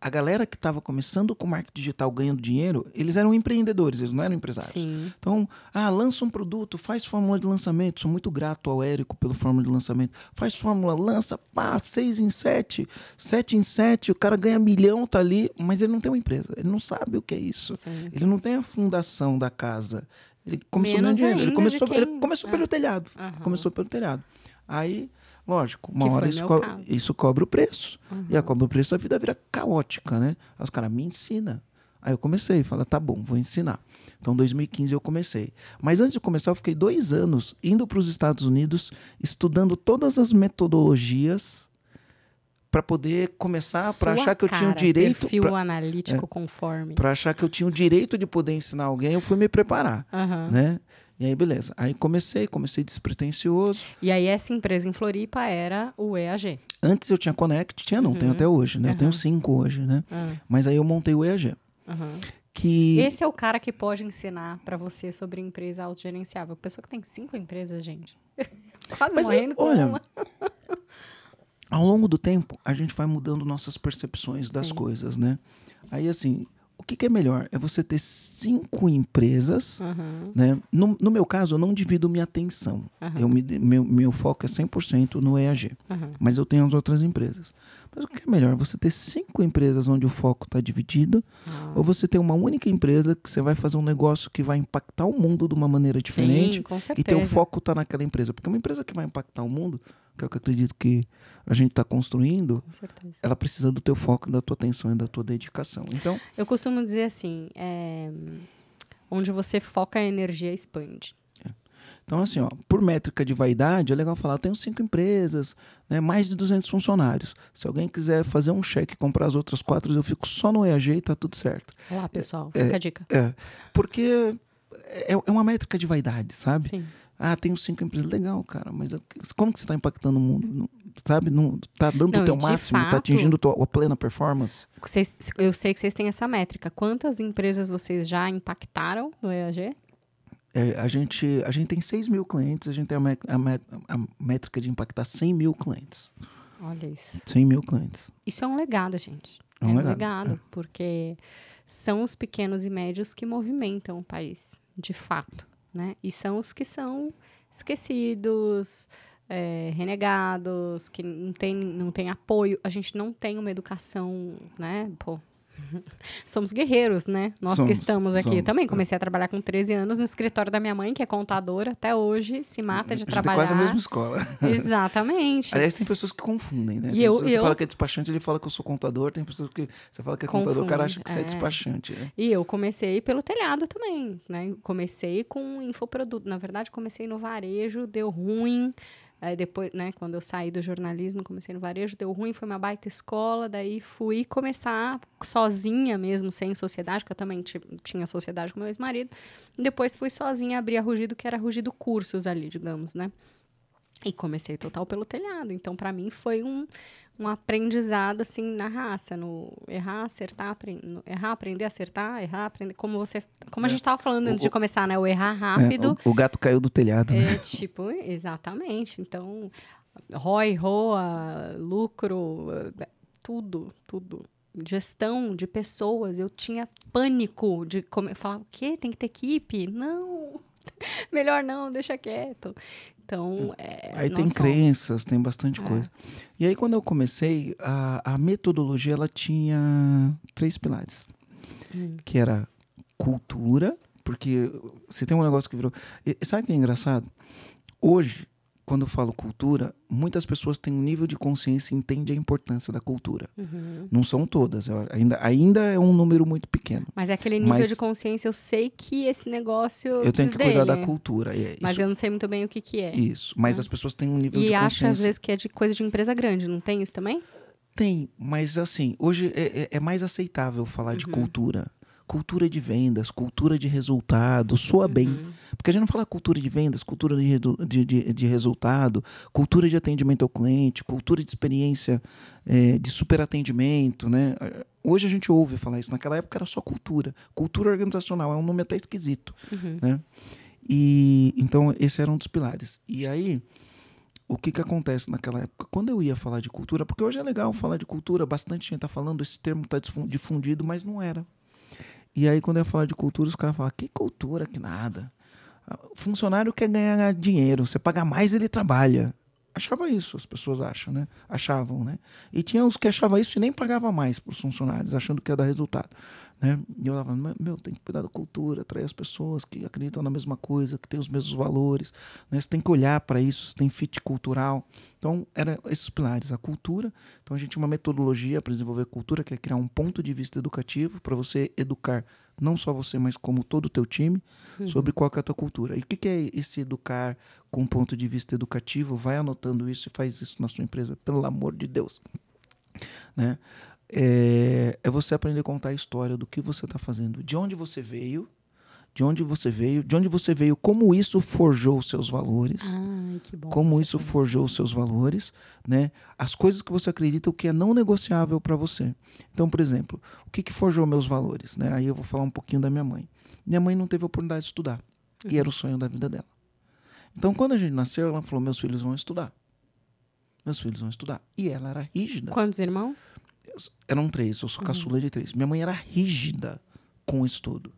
a galera que estava começando com marketing digital ganhando dinheiro, eles eram empreendedores, eles não eram empresários. Sim. Então, lança um produto, faz fórmula de lançamento. Sou muito grato ao Érico pelo fórmula de lançamento. Faz fórmula, lança, 6 em 7, 7 em 7, o cara ganha 1 milhão, tá ali, mas ele não tem uma empresa, ele não sabe o que é isso. Sim. Ele não tem a fundação da casa. Ele começou Menos ganhando dinheiro. Ele quem- começou pelo telhado. Aham. Começou pelo telhado. Aí, lógico, uma Que hora foi isso, meu caso. isso cobra o preço. Uhum. E a cobra o preço, a vida vira caótica, né? Aí os caras me ensina. Aí eu comecei, falei, tá bom, vou ensinar. Então, em 2015 eu comecei. Mas antes de começar, eu fiquei 2 anos indo para os Estados Unidos, estudando todas as metodologias para poder começar, para achar que eu tinha o direito... Perfil analítico conforme. Para achar que eu tinha o direito de poder ensinar alguém, eu fui me preparar, Aham. né? E aí, beleza. Aí comecei despretensioso. E aí essa empresa em Floripa era o EAG. Antes eu tinha Connect, tenho até hoje, né? Eu tenho 5 hoje, né? Mas aí eu montei o EAG. Que... Esse é o cara que pode ensinar para você sobre empresa autogerenciável. Pessoa que tem 5 empresas, gente. Quase Mas morrendo com olha, uma. ao longo do tempo, a gente vai mudando nossas percepções das Sim. coisas, né? Aí, assim, o que é melhor? É você ter 5 empresas, né? No meu caso, eu não divido minha atenção. Meu foco é 100% no EAG. Mas eu tenho as outras empresas. Mas o que é melhor? Você ter 5 empresas onde o foco está dividido, ou você ter uma única empresa que você vai fazer um negócio que vai impactar o mundo de uma maneira diferente. Sim, com E certeza. teu foco está naquela empresa. Porque uma empresa que vai impactar o mundo, que é o que eu acredito que a gente está construindo, Com certeza. ela precisa do teu foco, da tua atenção e da tua dedicação. Então, Eu costumo dizer assim, onde você foca a energia expande. então, assim, ó, por métrica de vaidade, é legal falar, eu tenho 5 empresas, né, mais de 200 funcionários. Se alguém quiser fazer um cheque e comprar as outras 4, eu fico só no EAG e tá tudo certo. Olá, pessoal. Fica a dica. Porque é uma métrica de vaidade, sabe? Sim. Tenho 5 empresas. Legal, cara, mas como que você está impactando o mundo? Não, sabe? Não tá dando Não, o teu e de máximo? Tá fato- atingindo a plena performance? Eu sei que vocês têm essa métrica. Quantas empresas vocês já impactaram no EAG? A gente tem 6 mil clientes, a gente tem a métrica de impactar 100 mil clientes. Olha isso. 100 mil clientes. Isso é um legado, gente. É um legado, porque são os pequenos e médios que movimentam o país, de fato, né? E são os que são esquecidos, renegados, que não tem apoio. A gente não tem uma educação, né? Pô, somos guerreiros, né? Nós que estamos aqui. Eu também comecei a trabalhar com 13 anos no escritório da minha mãe, que é contadora, até hoje se mata de trabalhar. Quase a mesma escola. Exatamente. Aliás, tem pessoas que confundem, né? E Tem eu- pessoas que eu- fala que é despachante, ele fala que eu sou contador. Tem pessoas que você fala que é contador, o cara acha que você é despachante. Né? E eu comecei pelo telhado também, né? Comecei com infoproduto. Na verdade, comecei no varejo, deu ruim. Aí depois, né, quando eu saí do jornalismo, comecei no varejo, deu ruim, foi uma baita escola. Daí fui começar sozinha mesmo, sem sociedade, que eu também tinha sociedade com meu ex-marido. Depois fui sozinha abrir a Rugido, que era Rugido Cursos ali, digamos, né? E comecei total pelo telhado. Então, para mim, foi um aprendizado, assim, na raça. No errar, acertar, errar, aprender, acertar, errar, aprender. Como a gente estava falando antes de começar, né? O errar rápido. O gato caiu do telhado. Né? Tipo, exatamente. Então, ROI, ROA, lucro, tudo. Gestão de pessoas. Eu tinha pânico de falar, o quê? Tem que ter equipe? Não. Melhor não, deixa quieto. Então, aí tem crenças, tem bastante coisa. E aí, quando eu comecei, a metodologia, ela tinha 3 pilares. Que era cultura, porque se tem um negócio que virou... Sabe o que é engraçado? Hoje, quando eu falo cultura, muitas pessoas têm um nível de consciência e entendem a importância da cultura. Não são todas, ainda é um número muito pequeno. Mas é aquele nível de consciência, eu sei que esse negócio eu tenho que cuidar da cultura. Mas eu não sei muito bem o que é. Isso, mas as pessoas têm um nível de consciência... E acha, às vezes, que é de coisa de empresa grande, não tem isso também? Tem, mas assim, hoje é mais aceitável falar de cultura. Cultura de vendas, cultura de resultado, soa bem. Porque a gente não fala cultura de vendas, cultura de resultado, cultura de atendimento ao cliente, cultura de experiência de superatendimento, né? Hoje a gente ouve falar isso. Naquela época era só cultura. Cultura organizacional, é um nome até esquisito. Né? E, então, esse era um dos pilares. E aí, o que acontece naquela época? Quando eu ia falar de cultura, porque hoje é legal falar de cultura, bastante gente está falando, esse termo está difundido, mas não era. E aí, quando eu ia falar de cultura, os caras falavam, que cultura, que nada. Funcionário quer ganhar dinheiro, você paga mais, ele trabalha. Achava isso, as pessoas acham, né? Achavam, né? E tinha os que achavam isso e nem pagava mais para os funcionários, achando que ia dar resultado, né? E eu falava, meu, tem que cuidar da cultura, atrair as pessoas que acreditam na mesma coisa, que têm os mesmos valores, né? Você tem que olhar para isso, você tem fit cultural. Então, eram esses pilares, a cultura. Então, a gente tinha uma metodologia para desenvolver cultura, que é criar um ponto de vista educativo para você educar não só você, mas como todo o teu time, sobre qual que é a tua cultura. E o que é esse educar com um ponto de vista educativo? Vai anotando isso e faz isso na sua empresa, pelo amor de Deus. Né? É você aprender a contar a história do que você está fazendo, de onde você veio, como isso forjou os seus valores, que bom, como isso forjou os seus valores, né? As coisas que você acredita, o que é não negociável para você. Então, por exemplo, o que forjou meus valores, né? Aí eu vou falar um pouquinho da minha mãe. Minha mãe não teve a oportunidade de estudar, e era o sonho da vida dela. Então, quando a gente nasceu, ela falou, meus filhos vão estudar. Meus filhos vão estudar. E ela era rígida. Quantos irmãos? Eram 3, eu sou caçula de 3. Minha mãe era rígida com o estudo.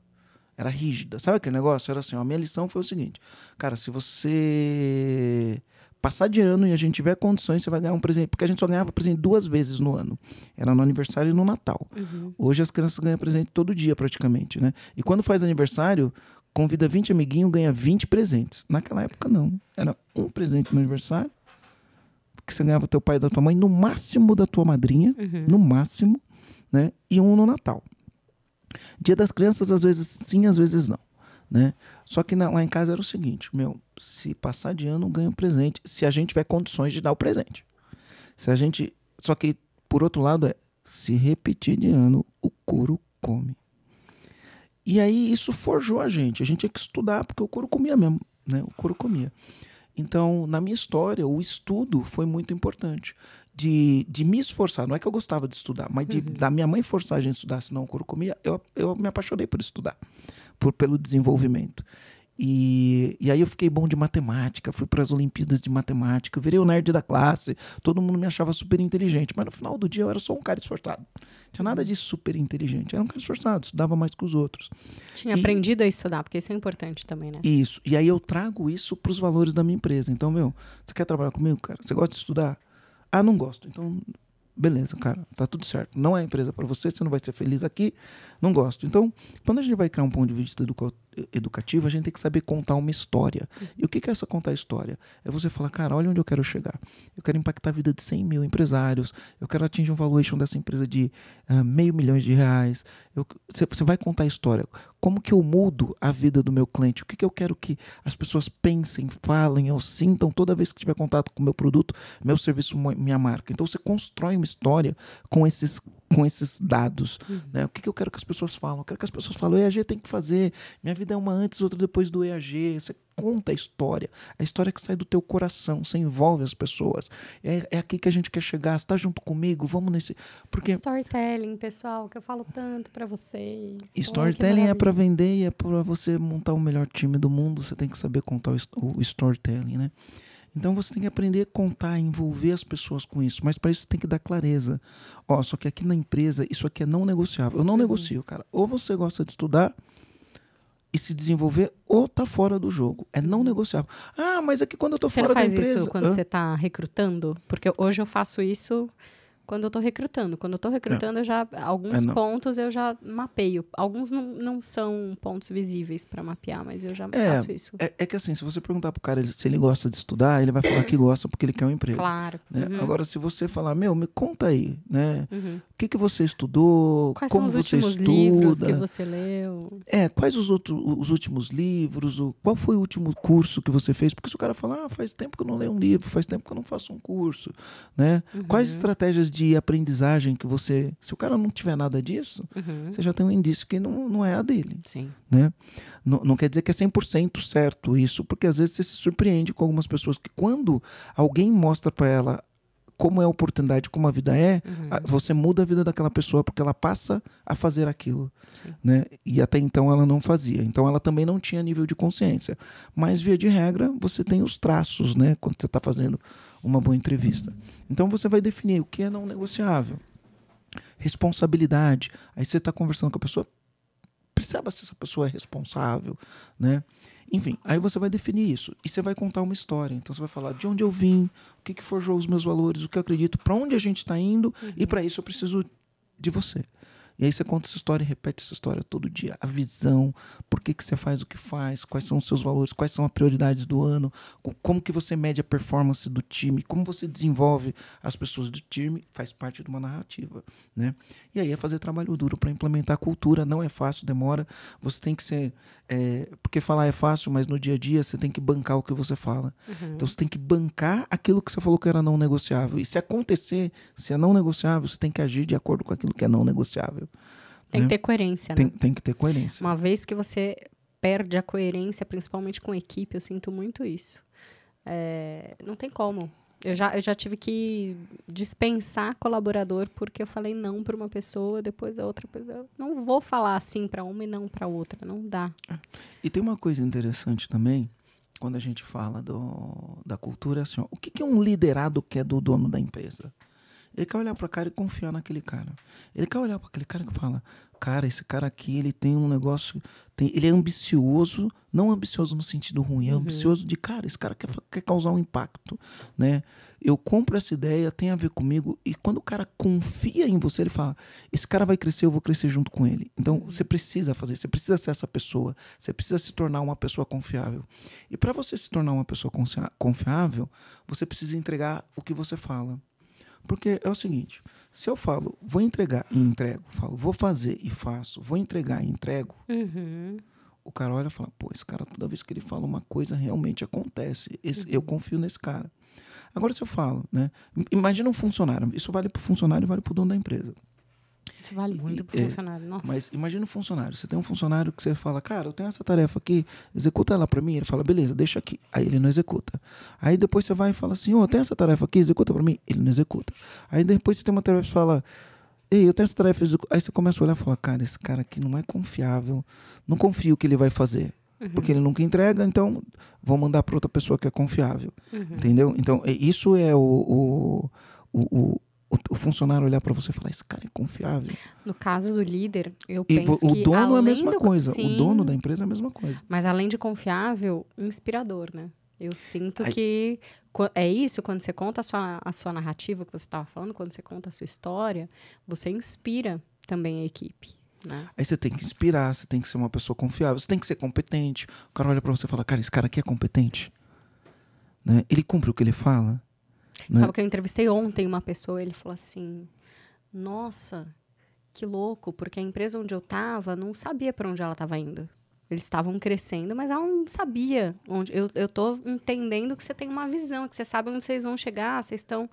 Era rígida. Sabe aquele negócio? Era assim, a minha lição foi o seguinte. Cara, se você passar de ano e a gente tiver condições, você vai ganhar um presente. Porque a gente só ganhava presente 2 vezes no ano. Era no aniversário e no Natal. Hoje as crianças ganham presente todo dia, praticamente, né? E quando faz aniversário, convida 20 amiguinhos, ganha 20 presentes. Naquela época, não. Era um presente no aniversário, que você ganhava do teu pai e da tua mãe, no máximo da tua madrinha, no máximo, né? E um no Natal. Dia das Crianças, às vezes sim, às vezes não, né? Só que lá em casa era o seguinte, se passar de ano, ganha um presente, se a gente tiver condições de dar o presente. Só que, por outro lado, se repetir de ano, o couro come. E aí isso forjou a gente tinha que estudar, porque o couro comia mesmo, né? O couro comia. Então, na minha história, o estudo foi muito importante. De me esforçar, não é que eu gostava de estudar, mas da minha mãe forçar a gente a estudar, senão o couro comia, eu me apaixonei por estudar, pelo desenvolvimento. E aí eu fiquei bom de matemática, fui para as Olimpíadas de Matemática, eu virei o nerd da classe, todo mundo me achava super inteligente, mas no final do dia eu era só um cara esforçado. Não tinha nada de super inteligente, era um cara esforçado, estudava mais que os outros. Tinha aprendido a estudar, porque isso é importante também, né? Isso, e aí eu trago isso para os valores da minha empresa. Então, você quer trabalhar comigo, cara? Você gosta de estudar? Ah, não gosto. Então, beleza, cara, tá tudo certo. Não é a empresa para você, você não vai ser feliz aqui, não gosto. Então, quando a gente vai criar um ponto de vista educativo, a gente tem que saber contar uma história. E o que é essa contar a história? É você falar, cara, olha onde eu quero chegar. Eu quero impactar a vida de 100 mil empresários, eu quero atingir um valuation dessa empresa de R$500 mil. Você vai contar a história. Como que eu mudo a vida do meu cliente? O que eu quero que as pessoas pensem, falem ou sintam toda vez que tiver contato com o meu produto, meu serviço, minha marca. Então, você constrói uma história com esses dados. Né? O que eu quero que as pessoas falam? Eu quero que as pessoas falem, o EAG tem que fazer, minha vida é uma antes, outra depois do EAG. Você conta a história que sai do teu coração, você envolve as pessoas. É aqui que a gente quer chegar, você está junto comigo, vamos nesse... Porque storytelling, pessoal, que eu falo tanto para vocês. Storytelling é para vender e é para você montar o melhor time do mundo, você tem que saber contar o storytelling, né? Então você tem que aprender a contar, envolver as pessoas com isso. Mas para isso você tem que dar clareza. Só que aqui na empresa, isso aqui é não negociável. Eu não negocio, cara. Ou você gosta de estudar e se desenvolver, ou tá fora do jogo. É não negociável. Ah, mas é que quando eu tô fora da empresa... Você não faz isso quando você tá recrutando? Porque hoje eu faço isso... Quando eu tô recrutando. Quando eu tô recrutando, eu já... Alguns pontos eu já mapeio. Alguns não são pontos visíveis para mapear, mas eu já faço isso. É que assim, se você perguntar pro cara se ele gosta de estudar, ele vai falar que gosta porque ele quer um emprego. Claro. Né? Agora, se você falar, me conta aí, né? O que você estudou? Quais como são os você últimos estuda? livros que você leu? Quais os últimos livros? Qual foi o último curso que você fez? Porque se o cara falar, faz tempo que eu não leio um livro, faz tempo que eu não faço um curso, né? Quais estratégias de aprendizagem que você... Se o cara não tiver nada disso, você já tem um indício que não é a dele. Sim. Né? Não quer dizer que é 100% certo isso, porque às vezes você se surpreende com algumas pessoas que quando alguém mostra para ela como é a oportunidade, como a vida é, você muda a vida daquela pessoa porque ela passa a fazer aquilo. Né? E até então ela não fazia. Então ela também não tinha nível de consciência. Mas, via de regra, você tem os traços, né? Quando você está fazendo uma boa entrevista. Então você vai definir o que é não negociável. Responsabilidade. Aí você está conversando com a pessoa, perceba se essa pessoa é responsável, né? Enfim, aí você vai definir isso e você vai contar uma história. Então você vai falar de onde eu vim, o que forjou os meus valores, o que eu acredito, para onde a gente está indo e para isso eu preciso de você. E aí você conta essa história e repete essa história todo dia. A visão, por que você faz o que faz, quais são os seus valores, quais são as prioridades do ano, como que você mede a performance do time, como você desenvolve as pessoas do time, faz parte de uma narrativa, né? E aí é fazer trabalho duro para implementar a cultura. Não é fácil, demora. Você tem que ser... porque falar é fácil, mas no dia a dia você tem que bancar o que você fala. Então você tem que bancar aquilo que você falou que era não negociável. E se acontecer, se é não negociável, você tem que agir de acordo com aquilo que é não negociável. Tem que ter coerência, né? Tem que ter coerência. Uma vez que você perde a coerência, principalmente com equipe, eu sinto muito isso. Não tem como. Eu já tive que dispensar colaborador porque eu falei não para uma pessoa, depois a outra pessoa. Eu não vou falar assim para uma e não para outra, não dá. E tem uma coisa interessante também, quando a gente fala da cultura, assim, ó, o que é um liderado que é do dono da empresa? Ele quer olhar para o cara e confiar naquele cara. Ele quer olhar para aquele cara que fala, cara, esse cara aqui, ele tem um negócio, ele é ambicioso, não ambicioso no sentido ruim, é ambicioso de, cara, esse cara quer causar um impacto, né? Eu compro essa ideia, tem a ver comigo, e quando o cara confia em você, ele fala, esse cara vai crescer, eu vou crescer junto com ele. Então, você precisa fazer, você precisa ser essa pessoa, você precisa se tornar uma pessoa confiável. E para você se tornar uma pessoa confiável, você precisa entregar o que você fala. Porque é o seguinte, se eu falo, vou entregar e entrego, falo, vou fazer e faço, vou entregar e entrego, o cara olha e fala, pô, esse cara, toda vez que ele fala uma coisa, realmente acontece. Eu confio nesse cara. Agora, se eu falo, né? Imagina um funcionário, isso vale para o funcionário e vale para o dono da empresa. Isso vale muito para o funcionário, nossa. Mas imagina um funcionário, você tem um funcionário que você fala, cara, eu tenho essa tarefa aqui, executa ela para mim. Ele fala, beleza, deixa aqui. Aí ele não executa. Aí depois você vai e fala assim, eu tenho essa tarefa aqui, executa para mim. Ele não executa. Aí depois você tem uma tarefa e fala, ei, eu tenho essa tarefa, aí você começa a olhar e fala, cara, esse cara aqui não é confiável, não confio que ele vai fazer. Porque ele nunca entrega, então vou mandar para outra pessoa que é confiável. Entendeu? Então, isso é o funcionário olhar para você e falar, esse cara é confiável. No caso do líder, eu penso que... O dono é a mesma coisa. Sim, o dono da empresa é a mesma coisa. Mas além de confiável, inspirador, né? Eu sinto que é isso, quando você conta a sua narrativa que você estava falando, quando você conta a sua história, você inspira também a equipe, né? Aí você tem que inspirar, você tem que ser uma pessoa confiável, você tem que ser competente. O cara olha para você e fala, cara, esse cara aqui é competente. Né? Ele cumpre o que ele fala. Né? Sabe que eu entrevistei ontem uma pessoa, ele falou assim, nossa, que louco, porque a empresa onde eu estava não sabia para onde ela estava indo. Eles estavam crescendo, mas ela não sabia onde. Eu tô entendendo que você tem uma visão, que você sabe onde vocês vão chegar, vocês estão...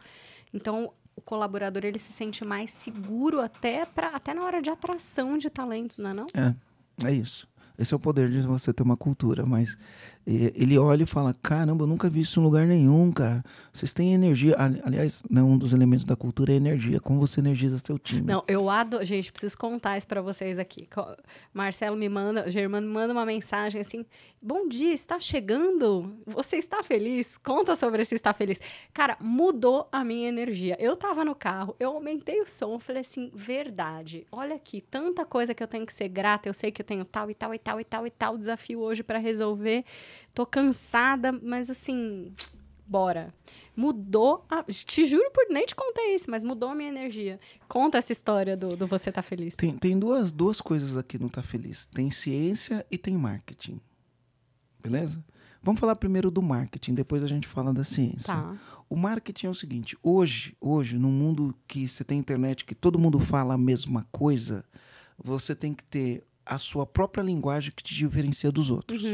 Então, o colaborador, ele se sente mais seguro até na hora de atração de talentos, não é não? É isso. Esse é o poder de você ter uma cultura, mas ele olha e fala, caramba, eu nunca vi isso em lugar nenhum, cara. Vocês têm energia. Aliás, né, um dos elementos da cultura é a energia, como você energiza seu time. Não, eu adoro... Gente, preciso contar isso pra vocês aqui. Marcelo Germano me manda uma mensagem assim, bom dia, está chegando? Você está feliz? Conta sobre esse está feliz. Cara, mudou a minha energia. Eu tava no carro, eu aumentei o som, falei assim, verdade, olha aqui, tanta coisa que eu tenho que ser grata, eu sei que eu tenho tal e tal e tal e tal e tal desafio hoje pra resolver. Tô cansada, mas assim, bora. Mudou, te juro por nem te contei isso, mas mudou a minha energia. Conta essa história do Você Tá Feliz. Tem duas coisas aqui no Tá Feliz. Tem ciência e tem marketing. Beleza? Vamos falar primeiro do marketing, depois a gente fala da ciência. Tá. O marketing é o seguinte, hoje, no mundo que você tem internet, que todo mundo fala a mesma coisa, você tem que ter a sua própria linguagem que te diferencia dos outros.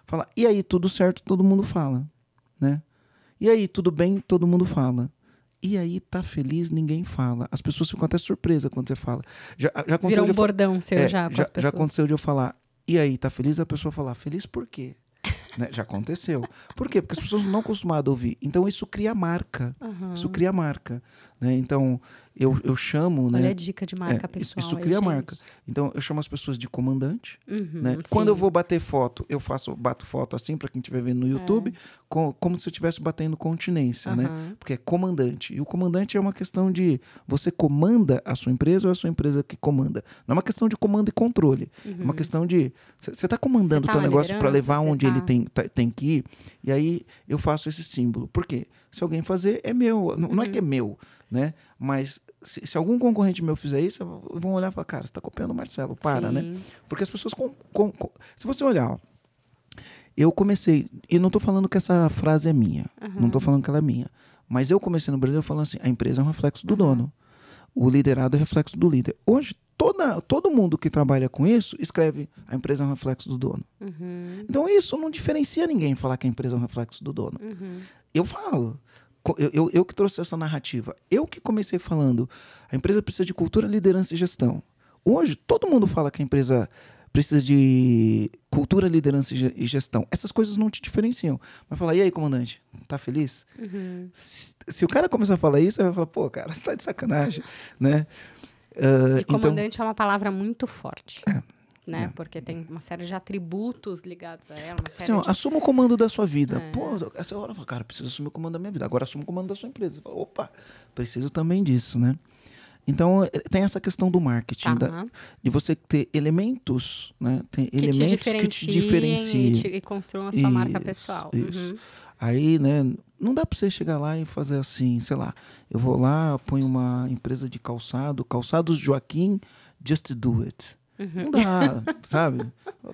Fala, e aí, tudo certo, todo mundo fala, né? E aí, tudo bem, todo mundo fala. E aí, tá feliz, ninguém fala. As pessoas ficam até surpresas quando você fala. Já aconteceu Virou um bordão seu já com as pessoas. Já aconteceu de eu falar, e aí, tá feliz? A pessoa falar, feliz por quê? Né? Já aconteceu. Por quê? Porque as pessoas não estão acostumadas a ouvir. Então, isso cria marca. Isso cria marca. Né? Então, eu chamo... Olha, né? a dica de marca pessoal. Isso aí, cria gente. marca. Então, eu chamo as pessoas de comandante. Né? Quando eu vou bater foto, eu bato foto assim, para quem estiver vendo no YouTube, como se eu estivesse batendo continência. Né? Porque é comandante. E o comandante é uma questão de... Você comanda a sua empresa ou é a sua empresa que comanda? Não é uma questão de comando e controle. É uma questão de... Você está comandando o teu negócio para levar onde ele tem que ir. E aí, eu faço esse símbolo. Por quê? Se alguém fazer, é meu. Não é que é meu, né? Mas se algum concorrente meu fizer isso, vão olhar e falar, cara, você está copiando o Marcelo, para, né? Porque as pessoas... Se você olhar, ó, eu comecei... E não estou falando que essa frase é minha. Não estou falando que ela é minha. Mas eu comecei no Brasil falando assim, a empresa é um reflexo do dono. O liderado é reflexo do líder. Hoje, todo mundo que trabalha com isso escreve a empresa é um reflexo do dono. Então, isso não diferencia ninguém falar que a empresa é um reflexo do dono. Eu falo. Eu que trouxe essa narrativa. Eu que comecei falando, a empresa precisa de cultura, liderança e gestão. Hoje, todo mundo fala que a empresa precisa de cultura, liderança e gestão. Essas coisas não te diferenciam. Mas fala, e aí, comandante, tá feliz? Se o cara começar a falar isso, vai falar, pô, cara, você tá de sacanagem, né? E comandante é uma palavra muito forte. Né? Porque tem uma série de atributos ligados a ela. Assuma o comando da sua vida. Pô, essa hora eu falo, cara, preciso assumir o comando da minha vida. Agora assuma o comando da sua empresa. Falo, opa, preciso também disso, né? Então, tem essa questão do marketing, de você ter elementos, né? Tem elementos que te diferenciem. E construam a sua marca pessoal. Isso. Aí, né, não dá para você chegar lá e fazer assim, sei lá, eu vou lá, ponho uma empresa de calçados Joaquim, just do it. Não dá, sabe?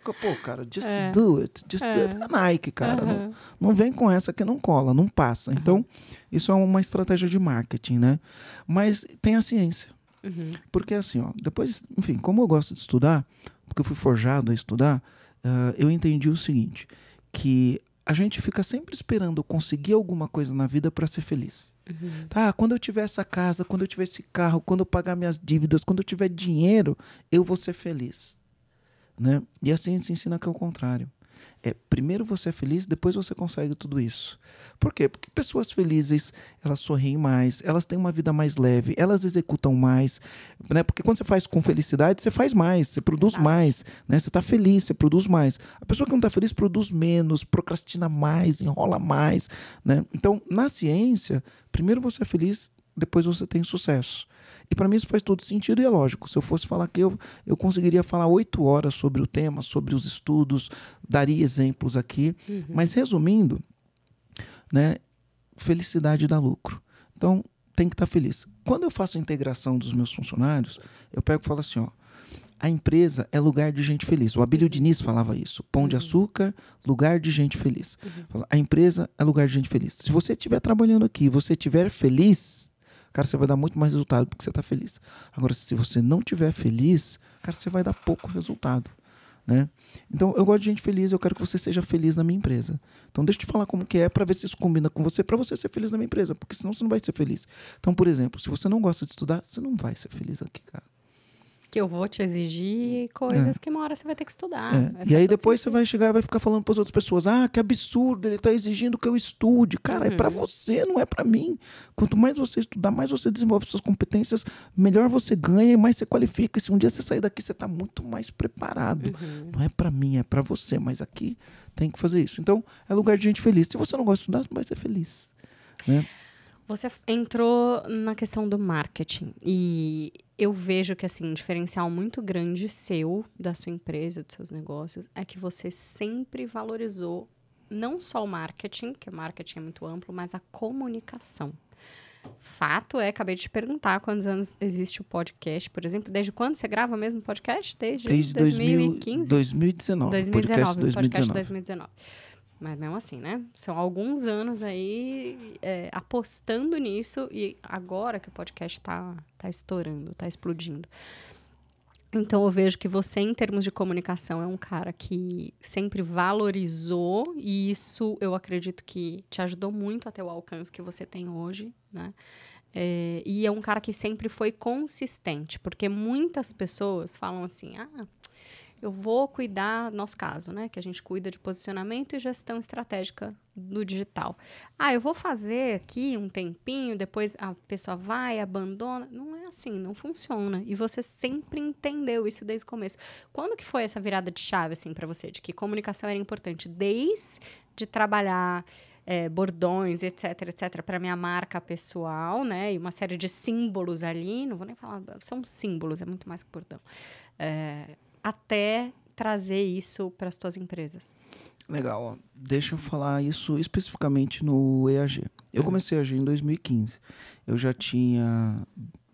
Pô, cara, just do it. Just do it é Nike, cara. Não vem com essa que não cola, não passa. Então, isso é uma estratégia de marketing, né? Mas tem a ciência. Porque assim, ó, depois, enfim, como eu gosto de estudar, porque eu fui forjado a estudar, eu entendi o seguinte, que a gente fica sempre esperando conseguir alguma coisa na vida para ser feliz. Tá, quando eu tiver essa casa, quando eu tiver esse carro, quando eu pagar minhas dívidas, quando eu tiver dinheiro, eu vou ser feliz. Né? E a ciência ensina que é o contrário. Primeiro você é feliz, depois você consegue tudo isso. Por quê? Porque pessoas felizes, elas sorriem mais, elas têm uma vida mais leve, elas executam mais, né? Porque quando você faz com felicidade, você faz mais, você produz mais, né? Você está feliz, você produz mais. A pessoa que não está feliz produz menos, procrastina mais, enrola mais, né? Então, na ciência, primeiro você é feliz, depois você tem sucesso. E para mim isso faz todo sentido e é lógico. Se eu fosse falar aqui, eu conseguiria falar 8 horas sobre o tema, sobre os estudos, daria exemplos aqui. Mas resumindo, né, felicidade dá lucro. Então, tem que estar feliz. Quando eu faço a integração dos meus funcionários, eu pego e falo assim, ó, a empresa é lugar de gente feliz. O Abílio Diniz falava isso. Pão de Açúcar, lugar de gente feliz. A empresa é lugar de gente feliz. Se você estiver trabalhando aqui e você estiver feliz, cara, você vai dar muito mais resultado porque você está feliz. Agora, se você não estiver feliz, cara, você vai dar pouco resultado. Né? Então, eu gosto de gente feliz, eu quero que você seja feliz na minha empresa. Então, deixa eu te falar como que é para ver se isso combina com você, para você ser feliz na minha empresa, porque senão você não vai ser feliz. Então, por exemplo, se você não gosta de estudar, você não vai ser feliz aqui, cara. Que eu vou te exigir coisas que uma hora você vai ter que estudar. E aí depois você vai chegar e vai ficar falando para as outras pessoas, que absurdo, ele está exigindo que eu estude. Cara, é para você, não é para mim. Quanto mais você estudar, mais você desenvolve suas competências, melhor você ganha e mais você qualifica. E se um dia você sair daqui, você está muito mais preparado. Não é para mim, é para você. Mas aqui tem que fazer isso. Então, é lugar de gente feliz. Se você não gosta de estudar, você não vai ser feliz. Né? Você entrou na questão do marketing e eu vejo que, assim, um diferencial muito grande seu, da sua empresa, dos seus negócios, é que você sempre valorizou não só o marketing, que o marketing é muito amplo, mas a comunicação. Fato é, acabei de te perguntar quantos anos existe o podcast, por exemplo. Desde quando você grava mesmo podcast? Desde 2015? 2019. 2019. Mas mesmo assim, né? São alguns anos aí apostando nisso e agora que o podcast tá estourando, tá explodindo. Então, eu vejo que você, em termos de comunicação, é um cara que sempre valorizou e isso eu acredito que te ajudou muito a ter o alcance que você tem hoje, né? E é um cara que sempre foi consistente, porque muitas pessoas falam assim, eu vou cuidar, nosso caso, né? Que a gente cuida de posicionamento e gestão estratégica do digital. Eu vou fazer aqui um tempinho, depois a pessoa vai, abandona. Não é assim, não funciona. E você sempre entendeu isso desde o começo. Quando que foi essa virada de chave, assim, para você? De que comunicação era importante desde trabalhar bordões, etc, para minha marca pessoal, né? E uma série de símbolos ali, não vou nem falar, são símbolos, é muito mais que bordão. Até trazer isso para as tuas empresas. Legal, ó. Deixa eu falar isso especificamente no EAG. Eu comecei a EAG em 2015. Eu já tinha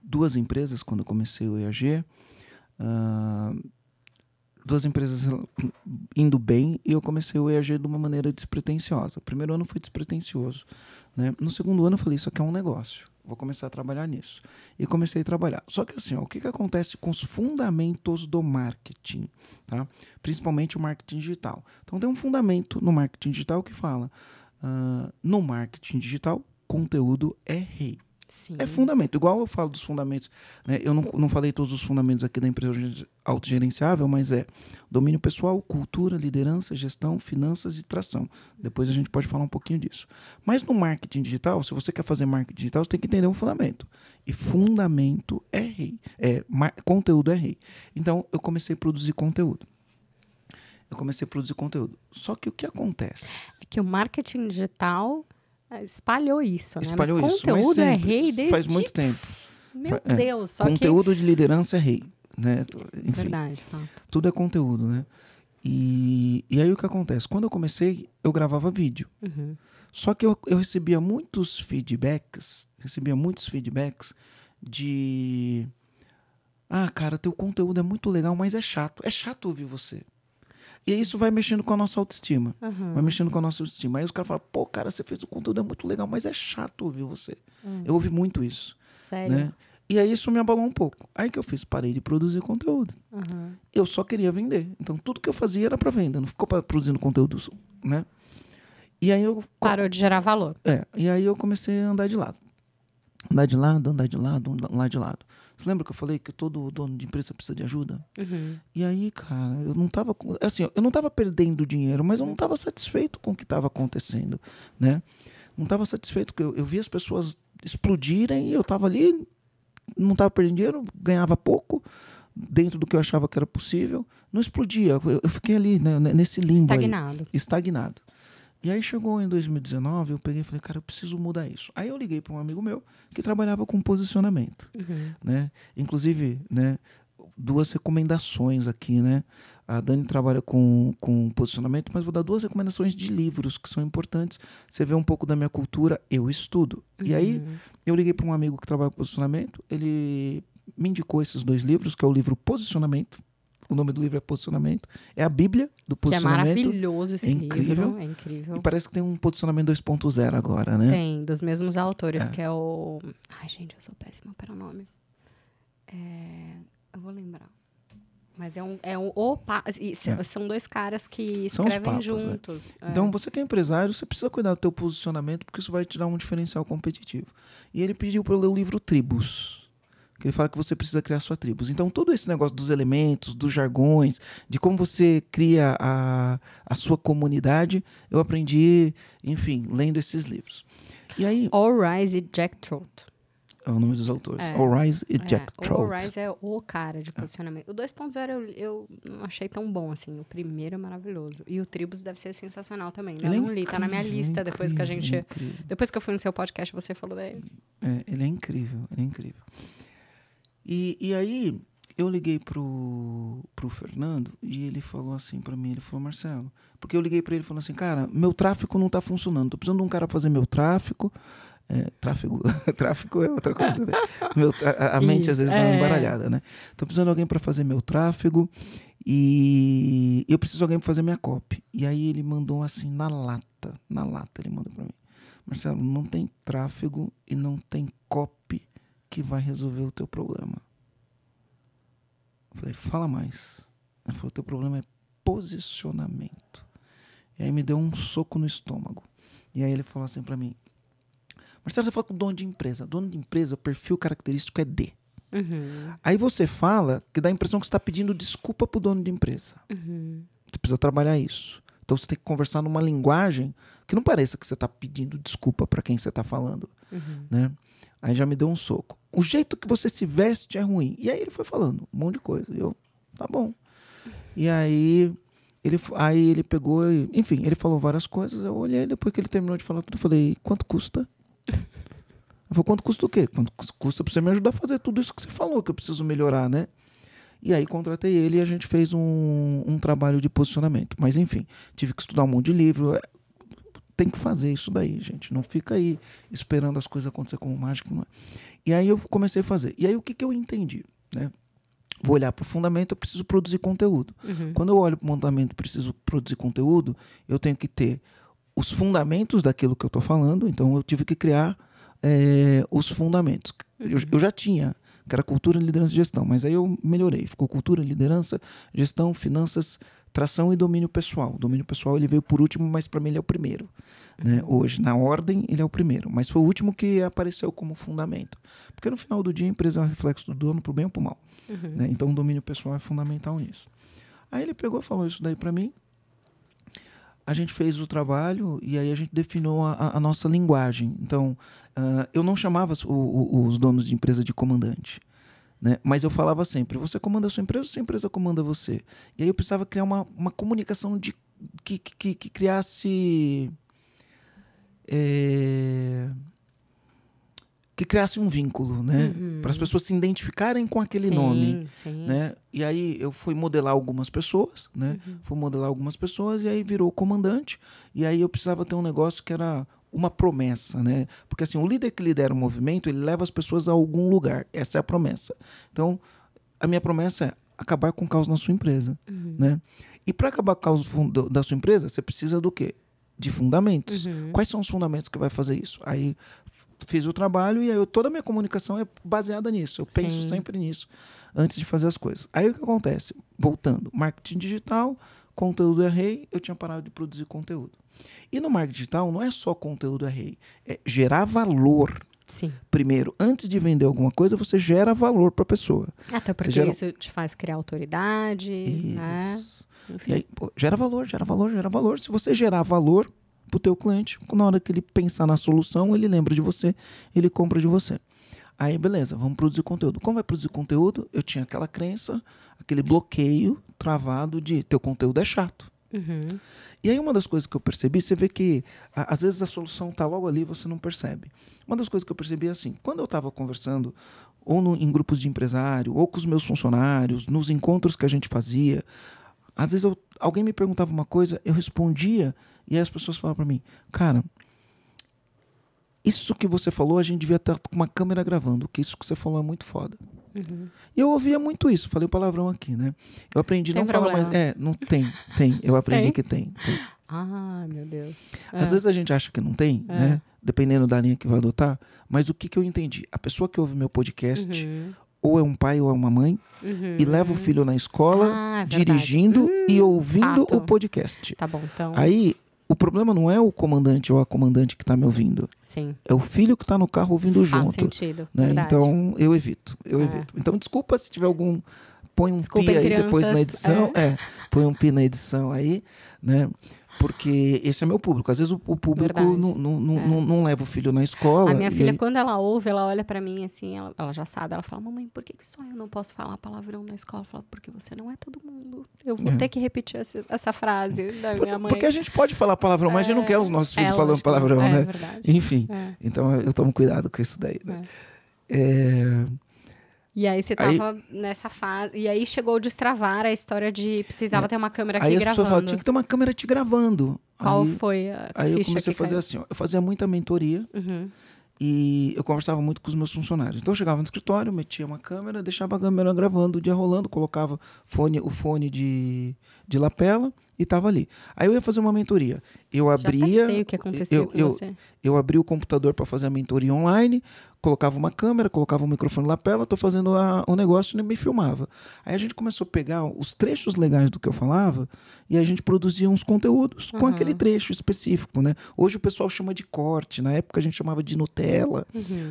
2 empresas quando eu comecei o EAG. 2 empresas indo bem e eu comecei o EAG de uma maneira despretensiosa. O primeiro ano foi despretensioso, né? No segundo ano eu falei, isso aqui é um negócio, vou começar a trabalhar nisso. E comecei a trabalhar. Só que assim, ó, o que acontece com os fundamentos do marketing, tá? Principalmente o marketing digital. Então tem um fundamento no marketing digital que fala, no marketing digital, conteúdo é rei. Sim. É fundamento, igual eu falo dos fundamentos, né? Eu não falei todos os fundamentos aqui da empresa autogerenciável, mas domínio pessoal, cultura, liderança, gestão, finanças e tração. Depois a gente pode falar um pouquinho disso. Mas no marketing digital, se você quer fazer marketing digital, você tem que entender um fundamento. E fundamento é rei. Conteúdo é rei. Então, eu comecei a produzir conteúdo. Só que o que acontece? É que o marketing digital espalhou isso, né? Espalhou mas isso, conteúdo mas é rei desde... faz muito tempo. Meu Deus, só conteúdo de liderança é rei, né? Enfim, verdade, fato. Tudo é conteúdo, né? E aí o que acontece? Quando eu comecei, eu gravava vídeo. Só que eu recebia muitos feedbacks de... cara, teu conteúdo é muito legal, mas é chato. É chato ouvir você. E isso vai mexendo com a nossa autoestima. Aí os caras falam, pô, cara, você fez o conteúdo, é muito legal, mas é chato ouvir você. Eu ouvi muito isso. Sério? Né? E aí isso me abalou um pouco. Aí que eu fiz? Parei de produzir conteúdo. Eu só queria vender. Então tudo que eu fazia era para venda, não ficou produzindo conteúdo, né? E aí eu... Parou de gerar valor. E aí eu comecei a andar de lado. Andar de lado. Você lembra que eu falei que todo dono de empresa precisa de ajuda? E aí, cara, eu não tava perdendo dinheiro, mas eu não tava satisfeito com o que estava acontecendo, né? Não tava satisfeito, porque eu via as pessoas explodirem e eu tava ali, não tava perdendo dinheiro, ganhava pouco, dentro do que eu achava que era possível, não explodia. Eu fiquei ali, né, nesse limbo estagnado. E aí chegou em 2019, eu peguei e falei, cara, eu preciso mudar isso. Aí eu liguei para um amigo meu que trabalhava com posicionamento, né? Inclusive, né, 2 recomendações aqui, né? A Dani trabalha com posicionamento, mas vou dar 2 recomendações de livros que são importantes. Você vê um pouco da minha cultura, eu estudo. E aí eu liguei para um amigo que trabalha com posicionamento, ele me indicou esses 2 livros, que é o livro Posicionamento. O nome do livro é Posicionamento. É a Bíblia do posicionamento. Que é maravilhoso esse livro. É incrível. E parece que tem um posicionamento 2.0 agora, né? Tem, dos mesmos autores, que é o... Ai, gente, eu sou péssima para o nome. Eu vou lembrar. Mas são 2 caras que escrevem juntos. Então, você que é empresário, você precisa cuidar do teu posicionamento, porque isso vai te dar um diferencial competitivo. E ele pediu para eu ler o livro Tribos. Que ele fala que você precisa criar sua tribo. Então, todo esse negócio dos elementos, dos jargões, de como você cria a sua comunidade, eu aprendi, enfim, lendo esses livros. E aí... All Rise e Jack Trout. É o nome dos autores. All Rise e Jack Trout. All Rise é o cara de posicionamento. O 2.0 eu não achei tão bom, assim. O primeiro é maravilhoso. E o Tribus deve ser sensacional também. Eu não li, tá na minha lista depois que a gente... Depois que eu fui no seu podcast, você falou dele. Ele é incrível. E aí, eu liguei pro Fernando e ele falou assim pra mim, ele falou, Marcelo, porque eu liguei pra ele e falou assim, cara, meu tráfego não tá funcionando, tô precisando de um cara pra fazer meu tráfego. Tráfego é outra coisa, né? A mente às vezes dá uma embaralhada, né? Tô precisando de alguém pra fazer meu tráfego e eu preciso de alguém pra fazer minha copy. E aí ele mandou assim, na lata ele mandou pra mim, Marcelo, não tem tráfego e não tem copy que vai resolver o teu problema. Eu falei, fala mais. Ele falou, o teu problema é posicionamento. E aí me deu um soco no estômago. E aí ele falou assim pra mim, Marcelo, você fala com dono de empresa. Dono de empresa, o perfil característico é D. Aí você fala que dá a impressão que você está pedindo desculpa para o dono de empresa. Você precisa trabalhar isso. Então você tem que conversar numa linguagem que não pareça que você está pedindo desculpa para quem você está falando. Né? Aí já me deu um soco. O jeito que você se veste é ruim. E aí ele foi falando um monte de coisa. E eu, tá bom. E aí ele pegou, enfim, ele falou várias coisas. Eu olhei, depois que ele terminou de falar tudo, eu falei, quanto custa? Eu falei, quanto custa o quê? Quanto custa pra você me ajudar a fazer tudo isso que você falou, que eu preciso melhorar, né? E aí contratei ele e a gente fez um trabalho de posicionamento. Mas enfim, tive que estudar um monte de livro. Tem que fazer isso daí, gente. Não fica aí esperando as coisas acontecer como mágica. Não é. E aí eu comecei a fazer. E aí o que eu entendi, né? Vou olhar para o fundamento, eu preciso produzir conteúdo. Quando eu olho para o fundamento, preciso produzir conteúdo, eu tenho que ter os fundamentos daquilo que eu estou falando. Então, eu tive que criar os fundamentos. Eu já tinha, que era cultura, liderança e gestão. Mas aí eu melhorei. Ficou cultura, liderança, gestão, finanças, tração e domínio pessoal. O domínio pessoal ele veio por último, mas para mim ele é o primeiro. Né? Hoje, na ordem, ele é o primeiro. Mas foi o último que apareceu como fundamento. Porque no final do dia, a empresa é um reflexo do dono pro bem ou pro mal. Né? Então, o domínio pessoal é fundamental nisso. Aí ele pegou e falou isso daí para mim. A gente fez o trabalho e aí a gente definiu a nossa linguagem. Então, eu não chamava os donos de empresa de comandante. Né? Mas eu falava sempre, você comanda a sua empresa comanda você. E aí eu precisava criar uma comunicação que criasse... que criasse um vínculo, né? Para as pessoas se identificarem com aquele nome. Sim. Né? E aí eu fui modelar algumas pessoas, né? E aí virou comandante. E aí eu precisava ter um negócio que era uma promessa, né? Porque assim, o líder que lidera o movimento, ele leva as pessoas a algum lugar. Essa é a promessa. Então, a minha promessa é acabar com o caos na sua empresa, né? E para acabar com o caos da sua empresa, você precisa do quê? De fundamentos. Quais são os fundamentos que vai fazer isso? Aí fiz o trabalho e aí toda a minha comunicação é baseada nisso. Eu penso sempre nisso antes de fazer as coisas. Aí o que acontece? Voltando, marketing digital, conteúdo é rei, eu tinha parado de produzir conteúdo. E no marketing digital não é só conteúdo é rei, é gerar valor. Sim. Primeiro, antes de vender alguma coisa, você gera valor para a pessoa. Até porque isso te faz criar autoridade, né? E aí, gera valor. Se você gerar valor para o teu cliente, na hora que ele pensar na solução, ele lembra de você, ele compra de você. Aí, beleza, vamos produzir conteúdo. Como vai produzir conteúdo? Eu tinha aquela crença, aquele bloqueio travado de teu conteúdo é chato. E aí uma das coisas que eu percebi, você vê que às vezes a solução está logo ali e você não percebe. Uma das coisas que eu percebi é assim, quando eu estava conversando ou em grupos de empresário, ou com os meus funcionários, nos encontros que a gente fazia, às vezes alguém me perguntava uma coisa, eu respondia e aí as pessoas falavam para mim, cara, isso que você falou, a gente devia estar com uma câmera gravando, porque isso que você falou é muito foda. E eu ouvia muito isso, falei o palavrão aqui, né? Eu aprendi não falar mais... não tem. Eu aprendi que tem. Ah, meu Deus. Às vezes a gente acha que não tem, né? Dependendo da linha que vai adotar. Mas o que eu entendi? A pessoa que ouve meu podcast, ou é um pai ou é uma mãe, e leva o filho na escola, dirigindo e ouvindo o podcast. Tá bom, então... Aí... O problema não é o comandante ou a comandante que está me ouvindo. Sim. É o filho que está no carro ouvindo junto. Faz sentido, né? Verdade. Então, eu evito. Então, desculpa se tiver algum... Põe um pi aí depois na edição. Põe um pi na edição aí, né? Porque esse é meu público. Às vezes o público não leva o filho na escola. A minha filha, quando ela ouve, ela olha pra mim assim, ela já sabe. Ela fala, mamãe, por que só eu não posso falar palavrão na escola? Eu falo, porque você não é todo mundo. Eu vou ter que repetir essa frase da minha mãe. Porque a gente pode falar palavrão, mas a gente não quer os nossos filhos falando palavrão, né? É verdade. Enfim, então eu tomo cuidado com isso daí. Né? E aí você tava nessa fase... E aí chegou a destravar a história de precisava ter uma câmera aqui gravando. Aí as pessoas falam, tinha que ter uma câmera te gravando. Qual foi a ficha Aí eu comecei a fazer caiu? assim, ó, eu fazia muita mentoria e eu conversava muito com os meus funcionários. Então eu chegava no escritório, metia uma câmera, deixava a câmera gravando, o dia rolando, colocava o fone de lapela e estava ali. Aí eu ia fazer uma mentoria. Eu abria... Já sei o que aconteceu com você. Eu abri o computador para fazer a mentoria online, colocava uma câmera, colocava um microfone na lapela, tô fazendo o negócio e me filmava. Aí a gente começou a pegar os trechos legais do que eu falava e a gente produzia uns conteúdos com aquele trecho específico, né? Hoje o pessoal chama de corte, na época a gente chamava de Nutella,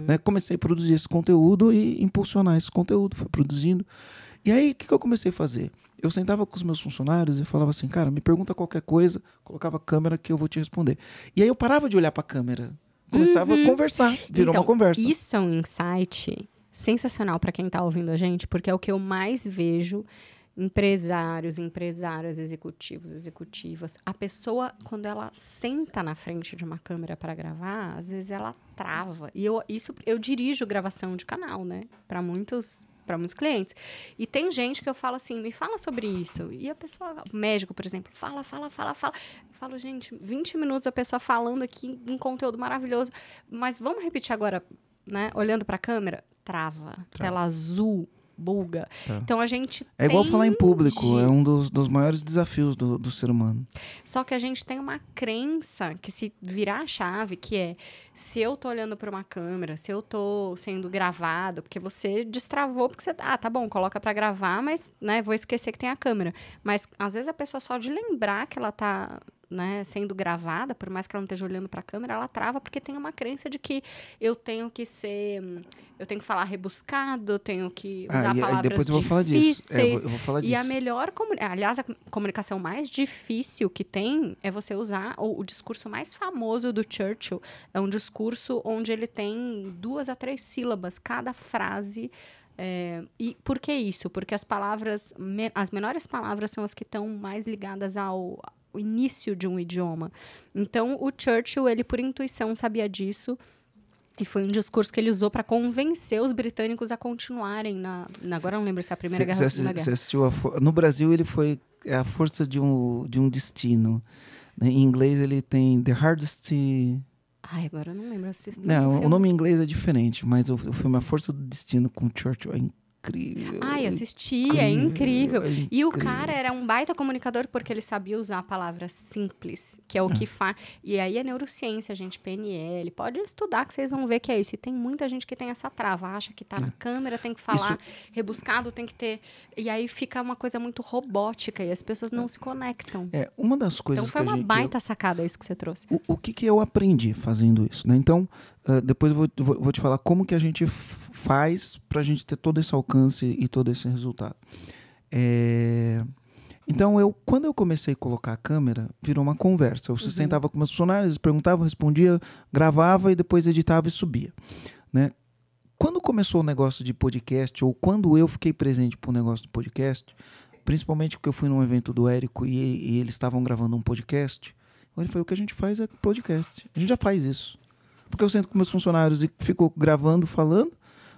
né? Comecei a produzir esse conteúdo e impulsionar esse conteúdo, fui produzindo. E aí, o que eu comecei a fazer? Eu sentava com os meus funcionários e falava assim, cara, me pergunta qualquer coisa, colocava a câmera que eu vou te responder. E aí eu parava de olhar para a câmera, começava a conversar, virou uma conversa. Isso é um insight sensacional para quem está ouvindo a gente, porque é o que eu mais vejo empresários, executivos, executivas. A pessoa, quando ela senta na frente de uma câmera para gravar, às vezes ela trava. E eu dirijo gravação de canal, né? Para muitos clientes. E tem gente que eu falo assim, me fala sobre isso. E a pessoa, médico, por exemplo, fala. Eu falo, gente, 20 minutos a pessoa falando aqui um conteúdo maravilhoso. Mas vamos repetir agora, né? Olhando para a câmera, trava. Tela azul, buga. Tá. Então a gente É igual falar em público, é um dos maiores desafios do ser humano. Só que a gente tem uma crença que se virar a chave, que é, se eu tô olhando para uma câmera, se eu tô sendo gravado, porque você destravou, porque você, tá bom, coloca para gravar, mas, né, vou esquecer que tem a câmera. Mas, às vezes, a pessoa só de lembrar que ela tá, né, sendo gravada, por mais que ela não esteja olhando para a câmera, ela trava, porque tem uma crença de que eu tenho que falar rebuscado, eu tenho que usar palavras depois eu vou falar disso. Eu vou falar disso. E a melhor aliás, a comunicação mais difícil que tem é você usar o discurso mais famoso do Churchill. É um discurso onde ele tem 2 a 3 sílabas, cada frase. E por que isso? Porque as menores palavras são as que estão mais ligadas ao início de um idioma. Então, o Churchill, ele por intuição sabia disso. E foi um discurso que ele usou para convencer os britânicos a continuarem agora eu não lembro se é a Primeira Guerra ou a Segunda Guerra. Você assistiu no Brasil, ele foi a força de um destino. Em inglês, ele tem The Hardest... Ai, agora eu não lembro. Não, o nome em inglês é diferente, mas o filme A Força do Destino com o Churchill é incrível. Ai, assisti, é incrível. E o cara era um baita comunicador porque ele sabia usar palavras simples, que é o que faz. E aí é neurociência, gente, PNL. Pode estudar que vocês vão ver que é isso. E tem muita gente que tem essa trava, acha que tá na câmera, tem que falar, rebuscado, tem que ter... E aí fica uma coisa muito robótica e as pessoas não se conectam. Uma das coisas então foi uma baita sacada isso que você trouxe. O que eu aprendi fazendo isso, né? Então, depois eu vou te falar como que a gente faz pra gente ter todo esse alcance e todo esse resultado. Então, quando eu comecei a colocar a câmera, virou uma conversa. Eu sentava com meus funcionários, eles perguntavam, respondia, gravava e depois editava e subia, né? Quando começou o negócio de podcast, ou quando eu fiquei presente para o negócio do podcast, principalmente porque eu fui num evento do Érico e eles estavam gravando um podcast, ele falou, o que a gente faz é podcast. A gente já faz isso. Porque eu sento com meus funcionários e fico gravando, falando.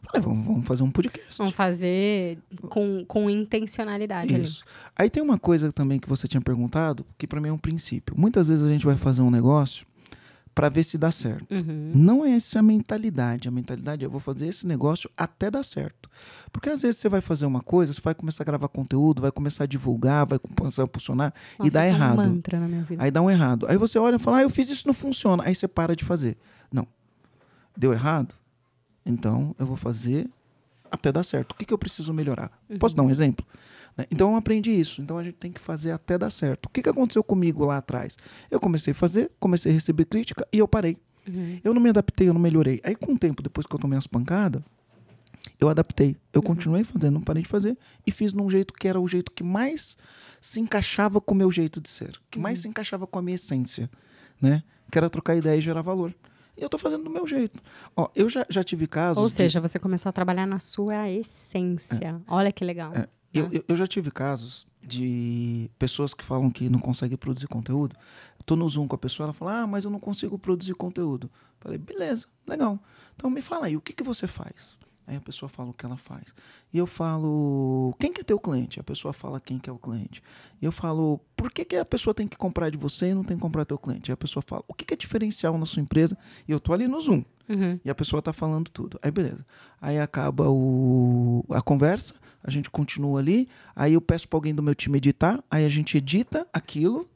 Falei, vamos fazer um podcast. Vamos fazer com intencionalidade. Isso. Aí tem uma coisa também que você tinha perguntado, que para mim é um princípio. Muitas vezes a gente vai fazer um negócio para ver se dá certo. Não é essa a mentalidade. A mentalidade é, eu vou fazer esse negócio até dar certo. Porque às vezes você vai fazer uma coisa, você vai começar a gravar conteúdo, vai começar a divulgar, vai começar a impulsionar e dá errado. É um mantra na minha vida. Aí dá um errado. Aí você olha e fala, eu fiz isso, não funciona. Aí você para de fazer. Não. Deu errado? Então eu vou fazer até dar certo. O que eu preciso melhorar? Posso dar um exemplo? Então eu aprendi isso. Então a gente tem que fazer até dar certo. O que aconteceu comigo lá atrás? Eu comecei a fazer, comecei a receber crítica e eu parei. Eu não me adaptei, eu não melhorei. Aí com o tempo, depois que eu tomei as pancadas, eu adaptei. Eu continuei fazendo, não parei de fazer e fiz num jeito que era o jeito que mais se encaixava com o meu jeito de ser. Que mais se encaixava com a minha essência, né? Que era trocar ideia e gerar valor. E eu tô fazendo do meu jeito. Ó, eu já tive casos... Ou seja, você começou a trabalhar na sua essência. Olha que legal. Eu já tive casos de pessoas que falam que não conseguem produzir conteúdo. Eu tô no Zoom com a pessoa, ela fala, mas eu não consigo produzir conteúdo. Eu falei, beleza, legal. Então me fala aí, o que você faz? Aí a pessoa fala o que ela faz. E eu falo, quem que é teu cliente? A pessoa fala quem que é o cliente. E eu falo, por que a pessoa tem que comprar de você e não tem que comprar teu cliente? E a pessoa fala, o que é diferencial na sua empresa? E eu tô ali no Zoom. E a pessoa tá falando tudo. Aí, beleza. Aí acaba a conversa, a gente continua ali, aí eu peço pra alguém do meu time editar, aí a gente edita aquilo,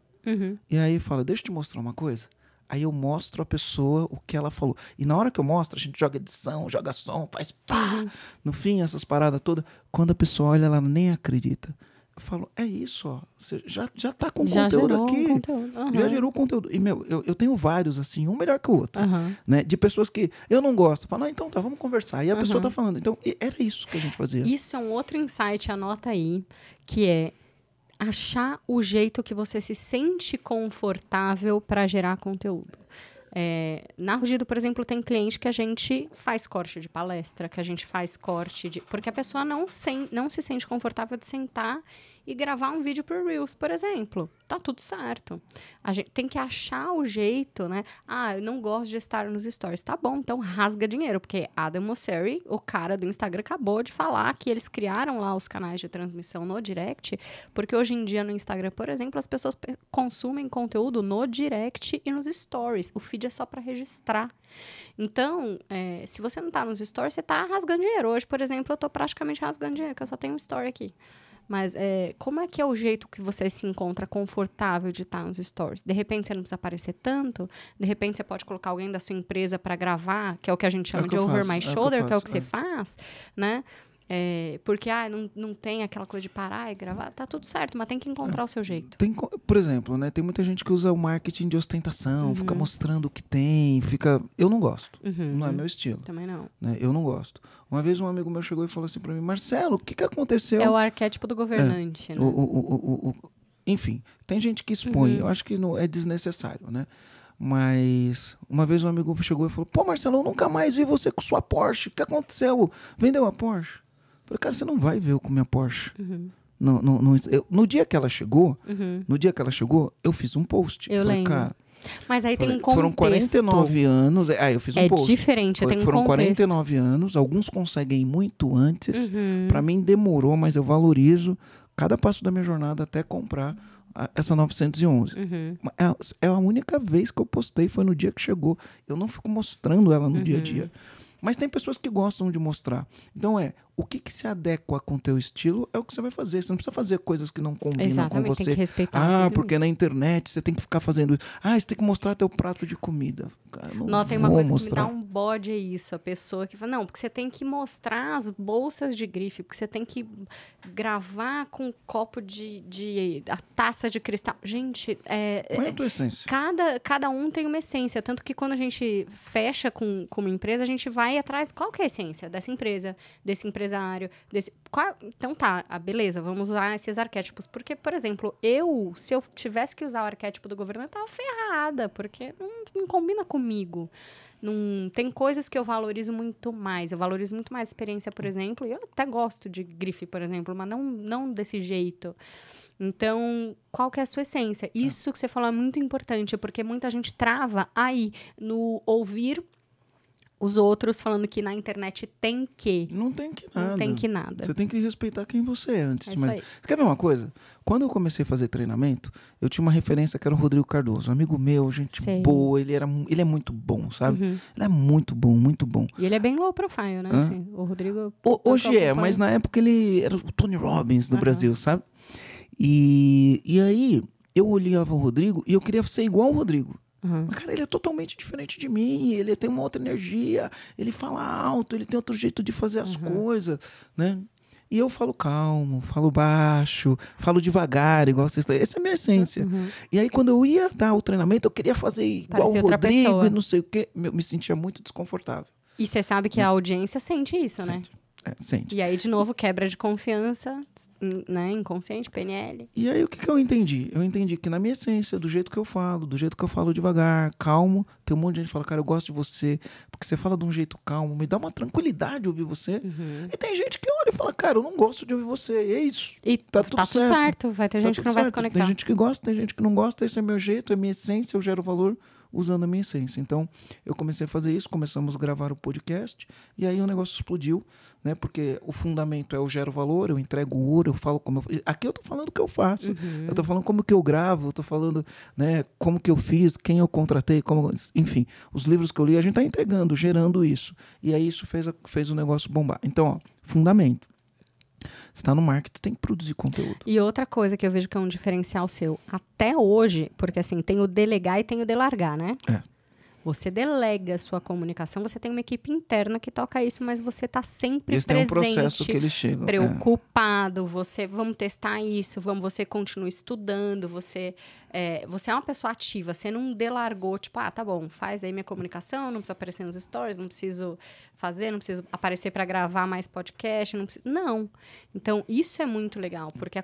e aí fala, deixa eu te mostrar uma coisa. Aí eu mostro a pessoa o que ela falou. E na hora que eu mostro, a gente joga edição, joga som, faz pá. No fim, essas paradas todas. Quando a pessoa olha, ela nem acredita. Eu falo, é isso, ó. Você já tá com conteúdo aqui. Já gerou conteúdo. E, eu tenho vários, assim, um melhor que o outro. Né? De pessoas que eu não gosto. Eu falo, então tá, vamos conversar. E a pessoa tá falando. Então, era isso que a gente fazia. Isso é um outro insight, anota aí, que é achar o jeito que você se sente confortável para gerar conteúdo. Na Rugido, por exemplo, tem cliente que a gente faz corte de palestra, que a gente faz corte de... Porque a pessoa não se sente confortável de sentar e gravar um vídeo por Reels, por exemplo. Tá tudo certo. A gente tem que achar o jeito, né? Eu não gosto de estar nos stories. Tá bom, então rasga dinheiro, porque Adam Mosseri, o cara do Instagram, acabou de falar que eles criaram lá os canais de transmissão no direct, porque hoje em dia no Instagram, por exemplo, as pessoas consumem conteúdo no direct e nos stories. O feed é só para registrar. Então, se você não tá nos stories, você tá rasgando dinheiro. Hoje, por exemplo, eu tô praticamente rasgando dinheiro, porque eu só tenho um story aqui. Mas como é que é o jeito que você se encontra confortável de estar nos stories? De repente, você não precisa aparecer tanto. De repente, você pode colocar alguém da sua empresa para gravar, que é o que a gente chama de over my shoulder, que é o que você faz, né? Porque não tem aquela coisa de parar e gravar. Tá tudo certo, mas tem que encontrar o seu jeito. Por exemplo, né, tem muita gente que usa o marketing de ostentação, fica mostrando o que tem, eu não gosto. Não é meu estilo. Também não. Né, eu não gosto. Uma vez um amigo meu chegou e falou assim pra mim, Marcelo, o que aconteceu? É o arquétipo do governante, né? Enfim, tem gente que expõe. Eu acho que não, é desnecessário, né? Mas uma vez um amigo chegou e falou, pô, Marcelo, eu nunca mais vi você com sua Porsche. O que aconteceu? Vendeu a Porsche? Eu falei, cara, você não vai ver eu com minha Porsche. No dia que ela chegou, eu fiz um post. Eu lembro. Cara, mas aí tem um contexto. Foram 49 anos. Eu fiz um post. É diferente, tem um Foram contexto. 49 anos. Alguns conseguem muito antes. Para mim demorou, mas eu valorizo cada passo da minha jornada até comprar essa 911. É a única vez que eu postei, foi no dia que chegou. Eu não fico mostrando ela no dia a dia. Mas tem pessoas que gostam de mostrar. Então o que se adequa com o teu estilo é o que você vai fazer. Você não precisa fazer coisas que não combinam com você. Tem que respeitar porque na internet você tem que ficar fazendo isso. Você tem que mostrar teu prato de comida. Cara, não tem uma coisa que me dá um bode, é isso. A pessoa que fala, não, porque você tem que mostrar as bolsas de grife, porque você tem que gravar com um copo a taça de cristal. Gente, qual é a tua essência? Cada um tem uma essência. Tanto que quando a gente fecha com uma empresa, a gente vai atrás, qual que é a essência dessa empresa, desse empresário, então tá, beleza, vamos usar esses arquétipos. Porque, por exemplo, se eu tivesse que usar o arquétipo do governo, eu tava ferrada, porque não combina comigo. Tem coisas que eu valorizo muito mais. Eu valorizo muito mais a experiência, por exemplo, e eu até gosto de grife, por exemplo, mas não desse jeito. Então, qual que é a sua essência? Isso que você falou é muito importante, porque muita gente trava aí no ouvir os outros falando que na internet tem que. Não tem que nada. Não tem que nada. Você tem que respeitar quem você é antes. Isso aí. Você quer ver uma coisa? Quando eu comecei a fazer treinamento, eu tinha uma referência que era o Rodrigo Cardoso. Um amigo meu, gente boa. Ele é muito bom, sabe? Ele é muito bom, muito bom. E ele é bem low profile, né? Assim, o Rodrigo... Hoje mas na época ele era o Tony Robbins do Brasil, sabe? E aí, eu olhava o Rodrigo e eu queria ser igual ao Rodrigo. Mas, cara, ele é totalmente diferente de mim, ele tem uma outra energia, ele fala alto, ele tem outro jeito de fazer as coisas, né? E eu falo calmo, falo baixo, falo devagar, igual vocês estão. Essa é a minha essência. E aí, quando eu ia dar o treinamento, eu queria fazer igual o Rodrigo e não sei o quê. Eu me sentia muito desconfortável. E você sabe que a audiência sente isso, né? Sente. E aí, de novo, quebra de confiança, né? Inconsciente, PNL. E aí, o que eu entendi? Eu entendi que na minha essência, do jeito que eu falo devagar, calmo, tem um monte de gente que fala, cara, eu gosto de você, porque você fala de um jeito calmo, me dá uma tranquilidade ouvir você. E tem gente que olha e fala, cara, eu não gosto de ouvir você, e é isso. E tá tudo certo. Vai ter gente que não vai se conectar. Tem gente que gosta, tem gente que não gosta, esse é meu jeito, é minha essência, eu gero valor usando a minha essência. Então, eu comecei a fazer isso, começamos a gravar o podcast, e aí o negócio explodiu, né? Porque o fundamento é eu gero valor, eu entrego ouro, eu falo como eu... Aqui eu tô falando o que eu faço, eu tô falando como que eu gravo, eu tô falando, né, como que eu fiz, quem eu contratei, como... enfim, os livros que eu li, a gente tá entregando, gerando isso. E aí isso fez o negócio bombar. Então, ó, fundamento. Você está no marketing, tem que produzir conteúdo. E outra coisa que eu vejo que é um diferencial seu, até hoje, porque assim, tem o delegar e tem o delargar, né? É. Você delega a sua comunicação, você tem uma equipe interna que toca isso, mas você está sempre Eles presente. têm um processo que eles chegam. Preocupado, vamos testar isso, você continua estudando, você é uma pessoa ativa, você não delargou, tipo, tá bom, faz aí minha comunicação, não precisa aparecer nos stories, não preciso aparecer para gravar mais podcast, não. Então, isso é muito legal, porque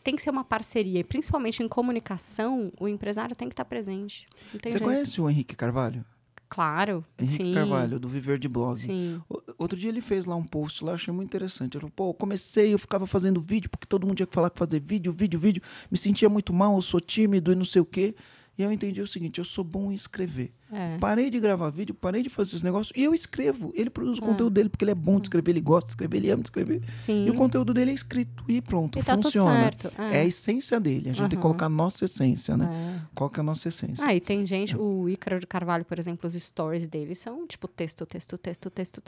tem que ser uma parceria, e principalmente em comunicação, o empresário tem que estar presente. Não tem jeito. Conhece o Henrique Carvalho? Claro, Henrique sim. Carvalho, do Viver de Blog. Sim. Outro dia ele fez lá um post lá, achei muito interessante. Ele falou, eu ficava fazendo vídeo, porque todo mundo tinha que falar que fazer vídeo. Me sentia muito mal, eu sou tímido e não sei o quê. E eu entendi o seguinte, eu sou bom em escrever. Parei de gravar vídeo, parei de fazer esses negócios e eu escrevo. Ele produz o conteúdo dele, porque ele é bom de escrever, ele gosta de escrever, ele ama de escrever. Sim. E o conteúdo dele é escrito e pronto, e tá funciona. Tudo certo. É a essência dele, a gente tem que colocar a nossa essência, né? Qual que é a nossa essência? E tem gente, o Ícaro de Carvalho, por exemplo, os stories dele são tipo texto,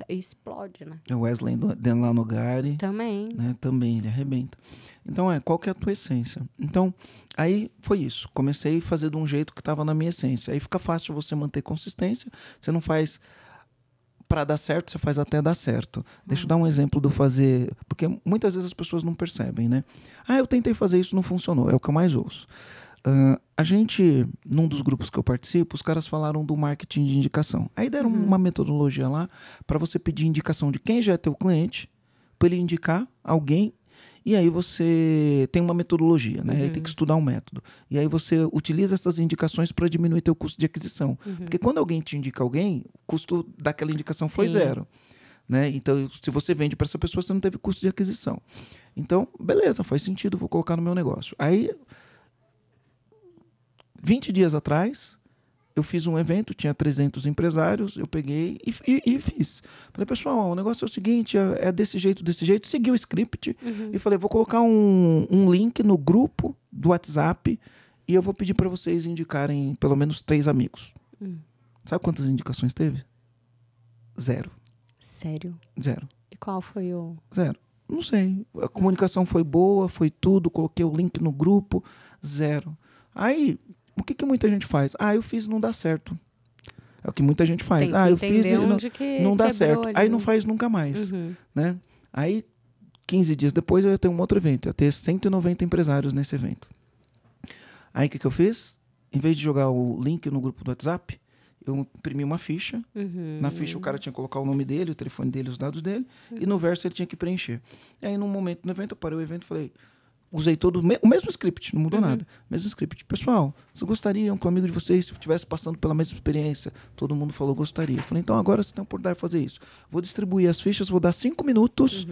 e explode, né? O Wesley Delanogari. Também. Né? Também, ele arrebenta. Então, qual que é a tua essência? Então, aí foi isso. Comecei a fazer de um jeito que estava na minha essência. Aí fica fácil você manter consistência. Você não faz para dar certo, você faz até dar certo. Deixa eu dar um exemplo do fazer... Porque muitas vezes as pessoas não percebem, né? Eu tentei fazer isso, não funcionou. É o que eu mais ouço. A gente, num dos grupos que eu participo, os caras falaram do marketing de indicação. Aí deram uma metodologia lá para você pedir indicação de quem já é teu cliente, para ele indicar alguém. E aí você tem uma metodologia, né? Aí tem que estudar um método. E aí você utiliza essas indicações para diminuir teu custo de aquisição. Porque quando alguém te indica alguém, o custo daquela indicação foi zero. Né? Então, se você vende para essa pessoa, você não teve custo de aquisição. Então, beleza, faz sentido, vou colocar no meu negócio. Aí, 20 dias atrás, eu fiz um evento, tinha 300 empresários, eu peguei e fiz. Falei, pessoal, o negócio é o seguinte, é desse jeito, segui o script e falei, vou colocar um link no grupo do WhatsApp e eu vou pedir para vocês indicarem pelo menos 3 amigos. Sabe quantas indicações teve? 0. Sério? 0. E qual foi o... 0. Não sei. A comunicação foi boa, foi tudo, coloquei o link no grupo, 0. Aí... O que muita gente faz? Eu fiz, não dá certo. É o que muita gente faz. Eu fiz e não dá certo. Aí não faz nunca mais. Né? Aí, 15 dias depois, eu ia ter um outro evento. Eu ia ter 190 empresários nesse evento. Aí, o que eu fiz? Em vez de jogar o link no grupo do WhatsApp, eu imprimi uma ficha. Na ficha, o cara tinha que colocar o nome dele, o telefone dele, os dados dele. E no verso, ele tinha que preencher. E aí, num momento do evento, eu parei o evento e falei... Usei o mesmo script, não mudou nada. Mesmo script. Pessoal, vocês gostariam que um amigo de vocês estivesse passando pela mesma experiência? Todo mundo falou gostaria. Eu falei, então agora você tem a oportunidade de fazer isso. Vou distribuir as fichas, vou dar 5 minutos,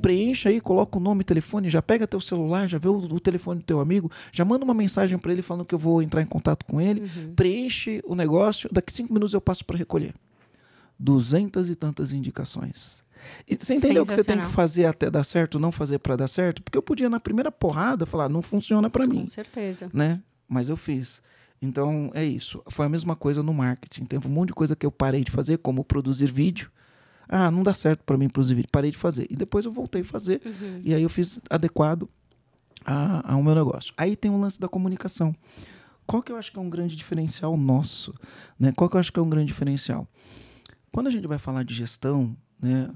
preencha aí, coloca o nome e telefone, já pega teu celular, já vê o telefone do teu amigo, já manda uma mensagem para ele falando que eu vou entrar em contato com ele, preenche o negócio, daqui 5 minutos eu passo para recolher. 200 e tantas indicações. E você entendeu o que você tem que fazer até dar certo, não fazer para dar certo? Porque eu podia, na primeira porrada, falar, não funciona para mim. Com certeza. Né? Mas eu fiz. Então, é isso. Foi a mesma coisa no marketing. Teve um monte de coisa que eu parei de fazer, como produzir vídeo. Não dá certo para mim produzir vídeo. Parei de fazer. E depois eu voltei a fazer. E aí eu fiz adequado ao meu negócio. Aí tem o lance da comunicação. Qual que eu acho que é um grande diferencial nosso? Né? Qual que eu acho que é um grande diferencial? Quando a gente vai falar de gestão, né,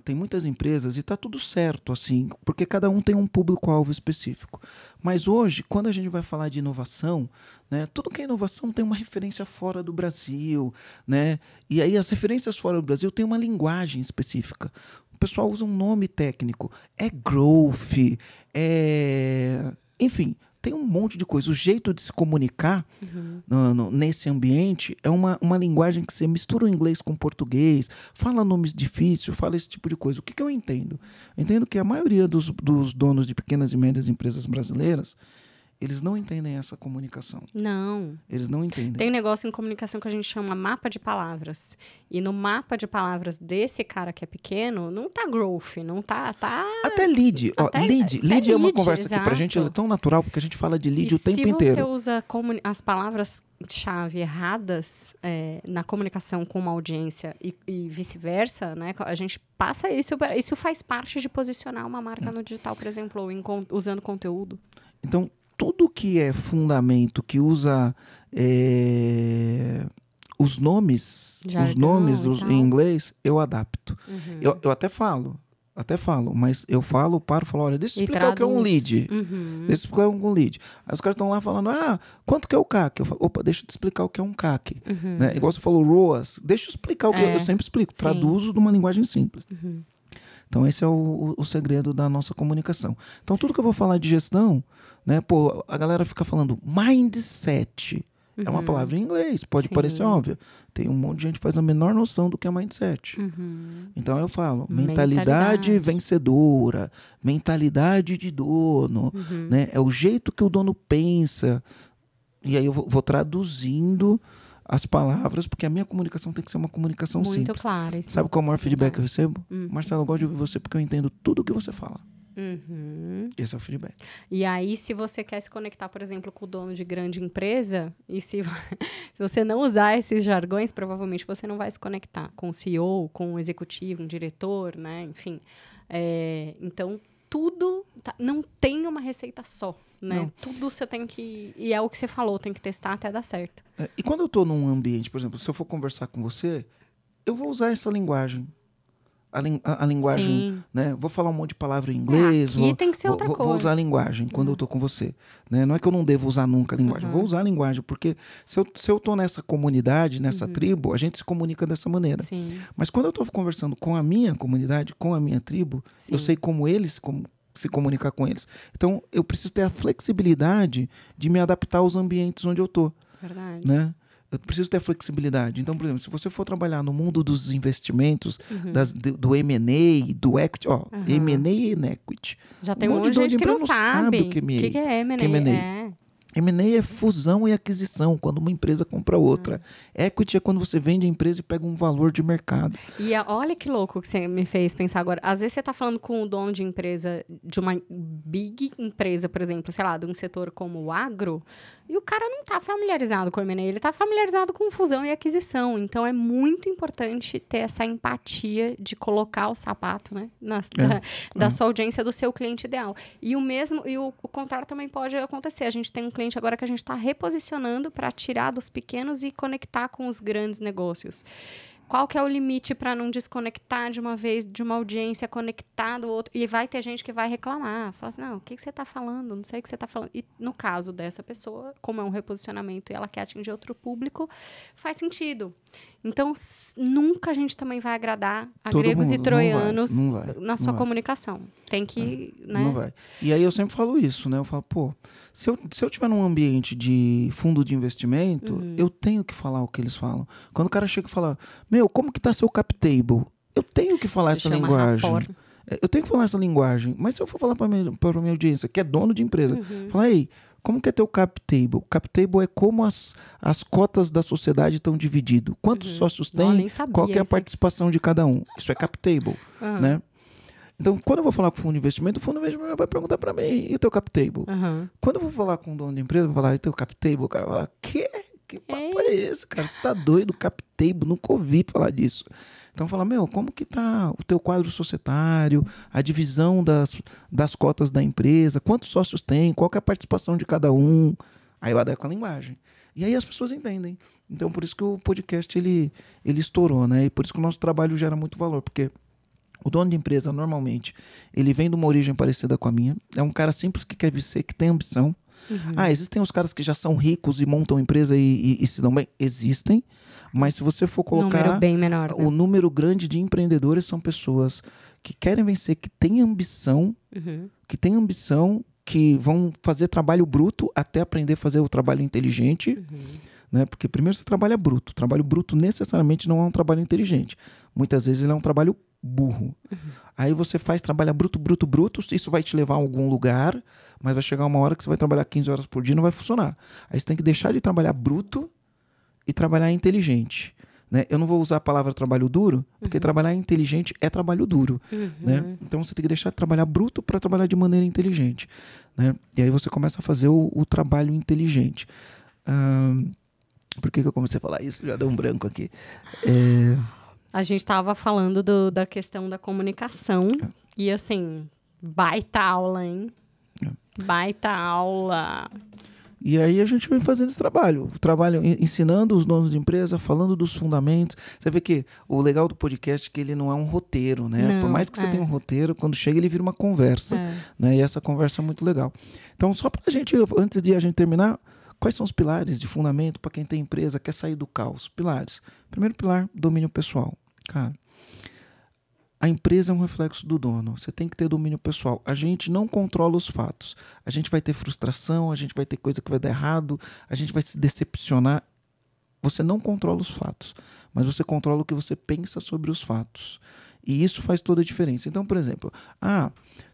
tem muitas empresas e está tudo certo, assim, porque cada um tem um público-alvo específico. Mas hoje, quando a gente vai falar de inovação, né, tudo que é inovação tem uma referência fora do Brasil, né? E aí as referências fora do Brasil têm uma linguagem específica. O pessoal usa um nome técnico, é growth, enfim, tem um monte de coisa. O jeito de se comunicar nesse ambiente é uma linguagem que você mistura o inglês com o português, fala nomes difíceis, fala esse tipo de coisa. O que eu entendo? Eu entendo que a maioria dos donos de pequenas e médias empresas brasileiras, eles não entendem essa comunicação. Não. Eles não entendem. Tem negócio em comunicação que a gente chama mapa de palavras. E no mapa de palavras desse cara que é pequeno, não tá growth, não tá... Até lead. Lead é uma conversa exato. que pra gente é tão natural, porque a gente fala de lead e o tempo se inteiro. você usa as palavras-chave erradas na comunicação com uma audiência e vice-versa, né? A gente passa isso. Isso faz parte de posicionar uma marca no digital, por exemplo, ou usando conteúdo. Então, tudo que é fundamento, que usa os nomes, Jargão em inglês, eu adapto. Uhum. Eu até falo, mas eu falo, olha, deixa eu explicar o que é um lead. Uhum. Deixa eu explicar o que é um lead. Aí os caras estão lá falando, quanto que é o CAC? Eu falo, opa, deixa eu te explicar o que é um CAC. Uhum. Né? Igual você falou, ROAS, deixa eu explicar o que eu sempre explico, traduzo de uma linguagem simples. Uhum. Então, esse é o segredo da nossa comunicação. Então, tudo que eu vou falar de gestão, né, a galera fica falando mindset. É uma palavra em inglês, pode parecer óbvio. Tem um monte de gente que faz a menor noção do que é mindset. Uhum. Então, eu falo mentalidade vencedora, mentalidade de dono, né? É o jeito que o dono pensa. E aí eu vou traduzindo as palavras, porque a minha comunicação tem que ser uma comunicação muito simples. clara. Sabe qual é o maior feedback que eu recebo? Marcelo, eu gosto de ouvir você porque eu entendo tudo o que você fala. Uhum. Esse é o feedback. E aí, se você quer se conectar, por exemplo, com o dono de grande empresa, e se você não usar esses jargões, provavelmente você não vai se conectar com o CEO, com o executivo, um diretor, né? Enfim. Então, tudo... não tem uma receita só, né? Não. Tudo você tem que... E é o que você falou, tem que testar até dar certo. E quando eu estou num ambiente, por exemplo, se eu for conversar com você, eu vou usar essa linguagem. A linguagem, Sim. né? Vou falar um monte de palavra em inglês. Aqui tem que ser outra coisa. Vou usar a linguagem quando eu estou com você. Né? Não é que eu não devo usar nunca a linguagem. Vou usar a linguagem, porque se eu estou nessa comunidade, nessa tribo, a gente se comunica dessa maneira. Sim. Mas quando eu estou conversando com a minha comunidade, com a minha tribo, eu sei como eles se comunicar com eles. Então, eu preciso ter a flexibilidade de me adaptar aos ambientes onde eu estou. Verdade. Né? Eu preciso ter flexibilidade. Então, por exemplo, se você for trabalhar no mundo dos investimentos, do M&A, do equity, M&A e equity. Já tem um monte de gente que não sabe o que é M&A. M&A é fusão e aquisição, quando uma empresa compra outra. Equity é quando você vende a empresa e pega um valor de mercado. E olha que louco que você me fez pensar agora. Às vezes você está falando com o dono de empresa, de uma big empresa, por exemplo, sei lá, de um setor como o agro, e o cara não está familiarizado com o M&A, ele está familiarizado com fusão e aquisição. Então, é muito importante ter essa empatia de colocar o sapato, né, da sua audiência, do seu cliente ideal. E o contrário também pode acontecer. A gente tem um cliente agora que a gente está reposicionando para tirar dos pequenos e conectar com os grandes negócios. Qual que é o limite para não desconectar de uma vez de uma audiência, conectar do outro? E vai ter gente que vai reclamar. Falar assim, não, o que você está falando? Não sei o que você está falando. E no caso dessa pessoa, como é um reposicionamento e ela quer atingir outro público, faz sentido. Então, nunca a gente também vai agradar a gregos e troianos na sua comunicação. Tem que, né? Não vai. E aí eu sempre falo isso, né? Eu falo, se eu tiver num ambiente de fundo de investimento, eu tenho que falar o que eles falam. Quando o cara chega e fala, como que tá seu cap table? Eu tenho que falar essa linguagem. Eu tenho que falar essa linguagem. Mas se eu for falar para minha audiência, que é dono de empresa, falar, como que é teu cap table? O cap table é como as cotas da sociedade estão divididas. Quantos sócios tem? Qual que é a participação de cada um? Isso é cap table, né? Então, quando eu vou falar com o fundo de investimento, o fundo de investimento vai perguntar para mim, e o teu cap table? Quando eu vou falar com o dono de empresa, eu vou falar, e teu cap table? O cara vai falar, que papo é esse, cara? Você tá doido, cap table? Nunca ouvi falar disso. Então, fala, como que tá o teu quadro societário, a divisão das cotas da empresa, quantos sócios tem, qual que é a participação de cada um? Aí eu adequo a linguagem. E aí as pessoas entendem. Então, por isso que o podcast, ele estourou, né? E por isso que o nosso trabalho gera muito valor, porque o dono de empresa, normalmente, ele vem de uma origem parecida com a minha. É um cara simples que quer vencer, que tem ambição. Existem os caras que já são ricos e montam empresa e se dão bem? Existem. Mas se você for colocar número bem menor, né? O número grande de empreendedores são pessoas que querem vencer, que têm ambição, que vão fazer trabalho bruto até aprender a fazer o trabalho inteligente. Né? Porque primeiro você trabalha bruto. O trabalho bruto necessariamente não é um trabalho inteligente. Muitas vezes ele é um trabalho burro. Aí você trabalha bruto, isso vai te levar a algum lugar, mas vai chegar uma hora que você vai trabalhar 15 horas por dia e não vai funcionar. Aí você tem que deixar de trabalhar bruto e trabalhar inteligente. Né? Eu não vou usar a palavra trabalho duro, porque trabalhar inteligente é trabalho duro. Né? Então você tem que deixar de trabalhar bruto para trabalhar de maneira inteligente. Né? E aí você começa a fazer o trabalho inteligente. Por que eu comecei a falar isso? Já deu um branco aqui. A gente estava falando da questão da comunicação. E assim, baita aula, hein? Baita aula. E aí a gente vem fazendo esse trabalho ensinando os donos de empresa, falando dos fundamentos. Você vê que o legal do podcast é que ele não é um roteiro, né? Por mais que você tenha um roteiro, quando chega ele vira uma conversa, né? E essa conversa é muito legal. Então, só pra gente, antes de a gente terminar, quais são os pilares de fundamento para quem tem empresa, quer sair do caos? Pilares. Primeiro pilar, domínio pessoal. Cara, a empresa é um reflexo do dono. Você tem que ter domínio pessoal. A gente não controla os fatos. A gente vai ter frustração, a gente vai ter coisa que vai dar errado, a gente vai se decepcionar. Você não controla os fatos, mas você controla o que você pensa sobre os fatos. E isso faz toda a diferença. Então, por exemplo,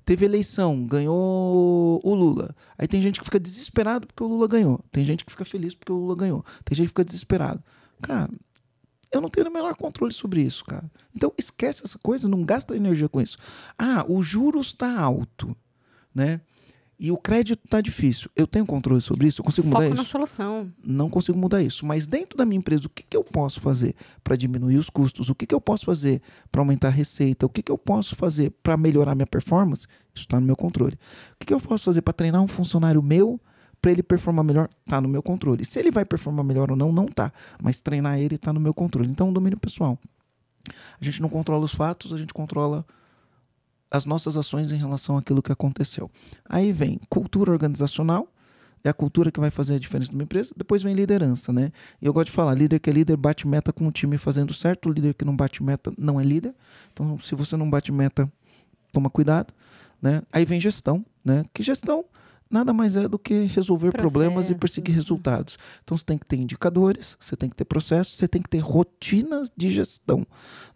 teve eleição, ganhou o Lula. Aí tem gente que fica desesperado porque o Lula ganhou. Tem gente que fica feliz porque o Lula ganhou. Tem gente que fica desesperado. Cara, eu não tenho o menor controle sobre isso, cara. Então, esquece essa coisa, não gasta energia com isso. O juros está alto, né? E o crédito está difícil. Eu tenho controle sobre isso? Eu consigo mudar isso? Foco na solução. Não consigo mudar isso. Mas dentro da minha empresa, o que eu posso fazer para diminuir os custos? O que eu posso fazer para aumentar a receita? O que eu posso fazer para melhorar minha performance? Isso está no meu controle. O que eu posso fazer para treinar um funcionário meu para ele performar melhor? Está no meu controle. Se ele vai performar melhor ou não, não está. Mas treinar ele está no meu controle. Então, o domínio pessoal. A gente não controla os fatos, a gente controla as nossas ações em relação àquilo que aconteceu. Aí vem cultura organizacional, é a cultura que vai fazer a diferença numa empresa. Depois vem liderança, né? E eu gosto de falar, líder que é líder bate meta com o time fazendo certo, o líder que não bate meta não é líder. Então, se você não bate meta, toma cuidado, né? Aí vem gestão, né? Que gestão nada mais é do que resolver problemas e perseguir resultados. Então, você tem que ter indicadores, você tem que ter processos, você tem que ter rotinas de gestão,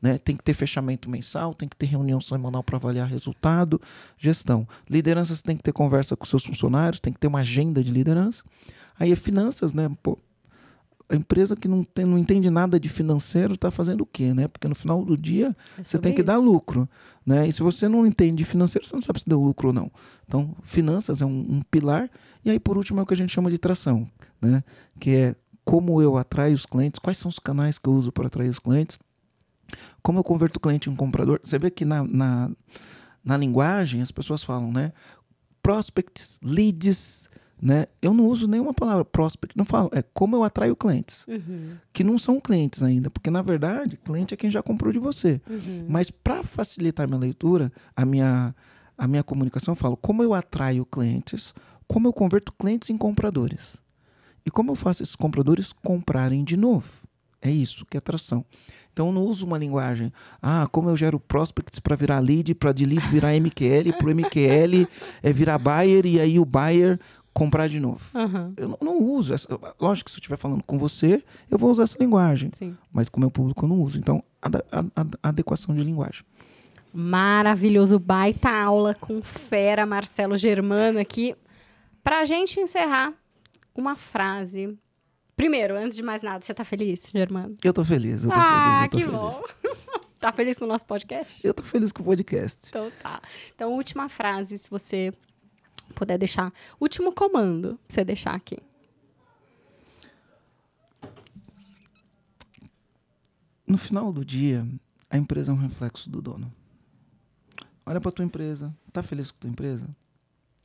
né? Tem que ter fechamento mensal, tem que ter reunião semanal para avaliar resultado, gestão. Liderança, você tem que ter conversa com seus funcionários, tem que ter uma agenda de liderança. Aí é finanças, né? A empresa que não entende nada de financeiro está fazendo o quê, né? Porque no final do dia você tem que dar lucro, né? E se você não entende de financeiro, você não sabe se deu lucro ou não. Então, finanças é um pilar. E aí, por último, é o que a gente chama de tração, né? Que é como eu atraio os clientes, quais são os canais que eu uso para atrair os clientes, como eu converto o cliente em comprador. Você vê que na linguagem as pessoas falam, né? Prospects, leads, né? Eu não uso nenhuma palavra prospect, não falo. É como eu atraio clientes, que não são clientes ainda, porque na verdade, cliente é quem já comprou de você. Mas para facilitar a minha leitura, a minha comunicação, eu falo como eu atraio clientes, como eu converto clientes em compradores. E como eu faço esses compradores comprarem de novo. É isso que é atração. Então eu não uso uma linguagem, como eu gero prospects para virar lead, para de lead virar MQL, para o MQL virar buyer e aí o buyer comprar de novo. Eu não uso essa. Lógico que se eu estiver falando com você, eu vou usar essa linguagem. Sim. Mas com o meu público eu não uso. Então, a adequação de linguagem. Maravilhoso, baita aula com fera, Marcelo Germano aqui. Pra gente encerrar, uma frase. Primeiro, antes de mais nada, você tá feliz, Germano? Eu tô feliz, que bom. Tá feliz com o nosso podcast? Eu tô feliz com o podcast. Então tá. Então, última frase, se você puder deixar. Último comando pra você deixar aqui. No final do dia, a empresa é um reflexo do dono. Olha pra tua empresa. Tá feliz com a tua empresa?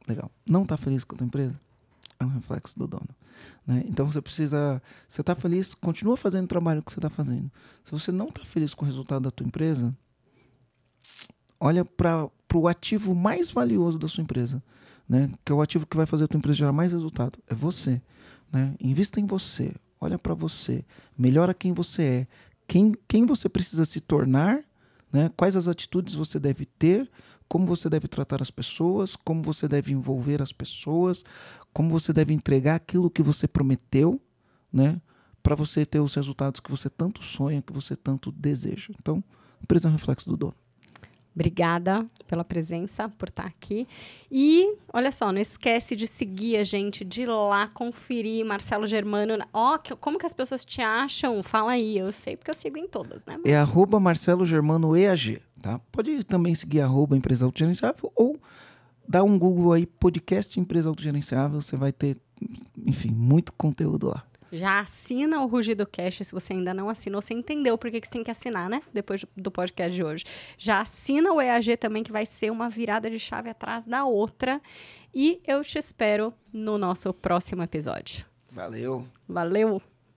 Legal. Não tá feliz com a tua empresa? É um reflexo do dono. Né? Então você precisa... Você tá feliz? Continua fazendo o trabalho que você tá fazendo. Se você não tá feliz com o resultado da tua empresa, olha pro ativo mais valioso da sua empresa. Né? Que é o ativo que vai fazer a tua empresa gerar mais resultado. É você. Né? Invista em você. Olha para você. Melhora quem você é. Quem você precisa se tornar. Né? Quais as atitudes você deve ter. Como você deve tratar as pessoas. Como você deve envolver as pessoas. Como você deve entregar aquilo que você prometeu. Né? Para você ter os resultados que você tanto sonha. Que você tanto deseja. Então, a empresa é um reflexo do dono. Obrigada pela presença, por estar aqui. E, olha só, não esquece de seguir a gente, de ir lá conferir Marcelo Germano. Como que as pessoas te acham? Fala aí, eu sei porque eu sigo em todas, né? É @MarceloGermanoEAG, tá? Pode também seguir @Empresa Autogerenciável ou dar um Google aí, podcast Empresa Autogerenciável, você vai ter, enfim, muito conteúdo lá. Já assina o Rugido Cast, se você ainda não assinou, você entendeu por que você tem que assinar, né? Depois do podcast de hoje. Já assina o EAG também, que vai ser uma virada de chave atrás da outra. E eu te espero no nosso próximo episódio. Valeu! Valeu!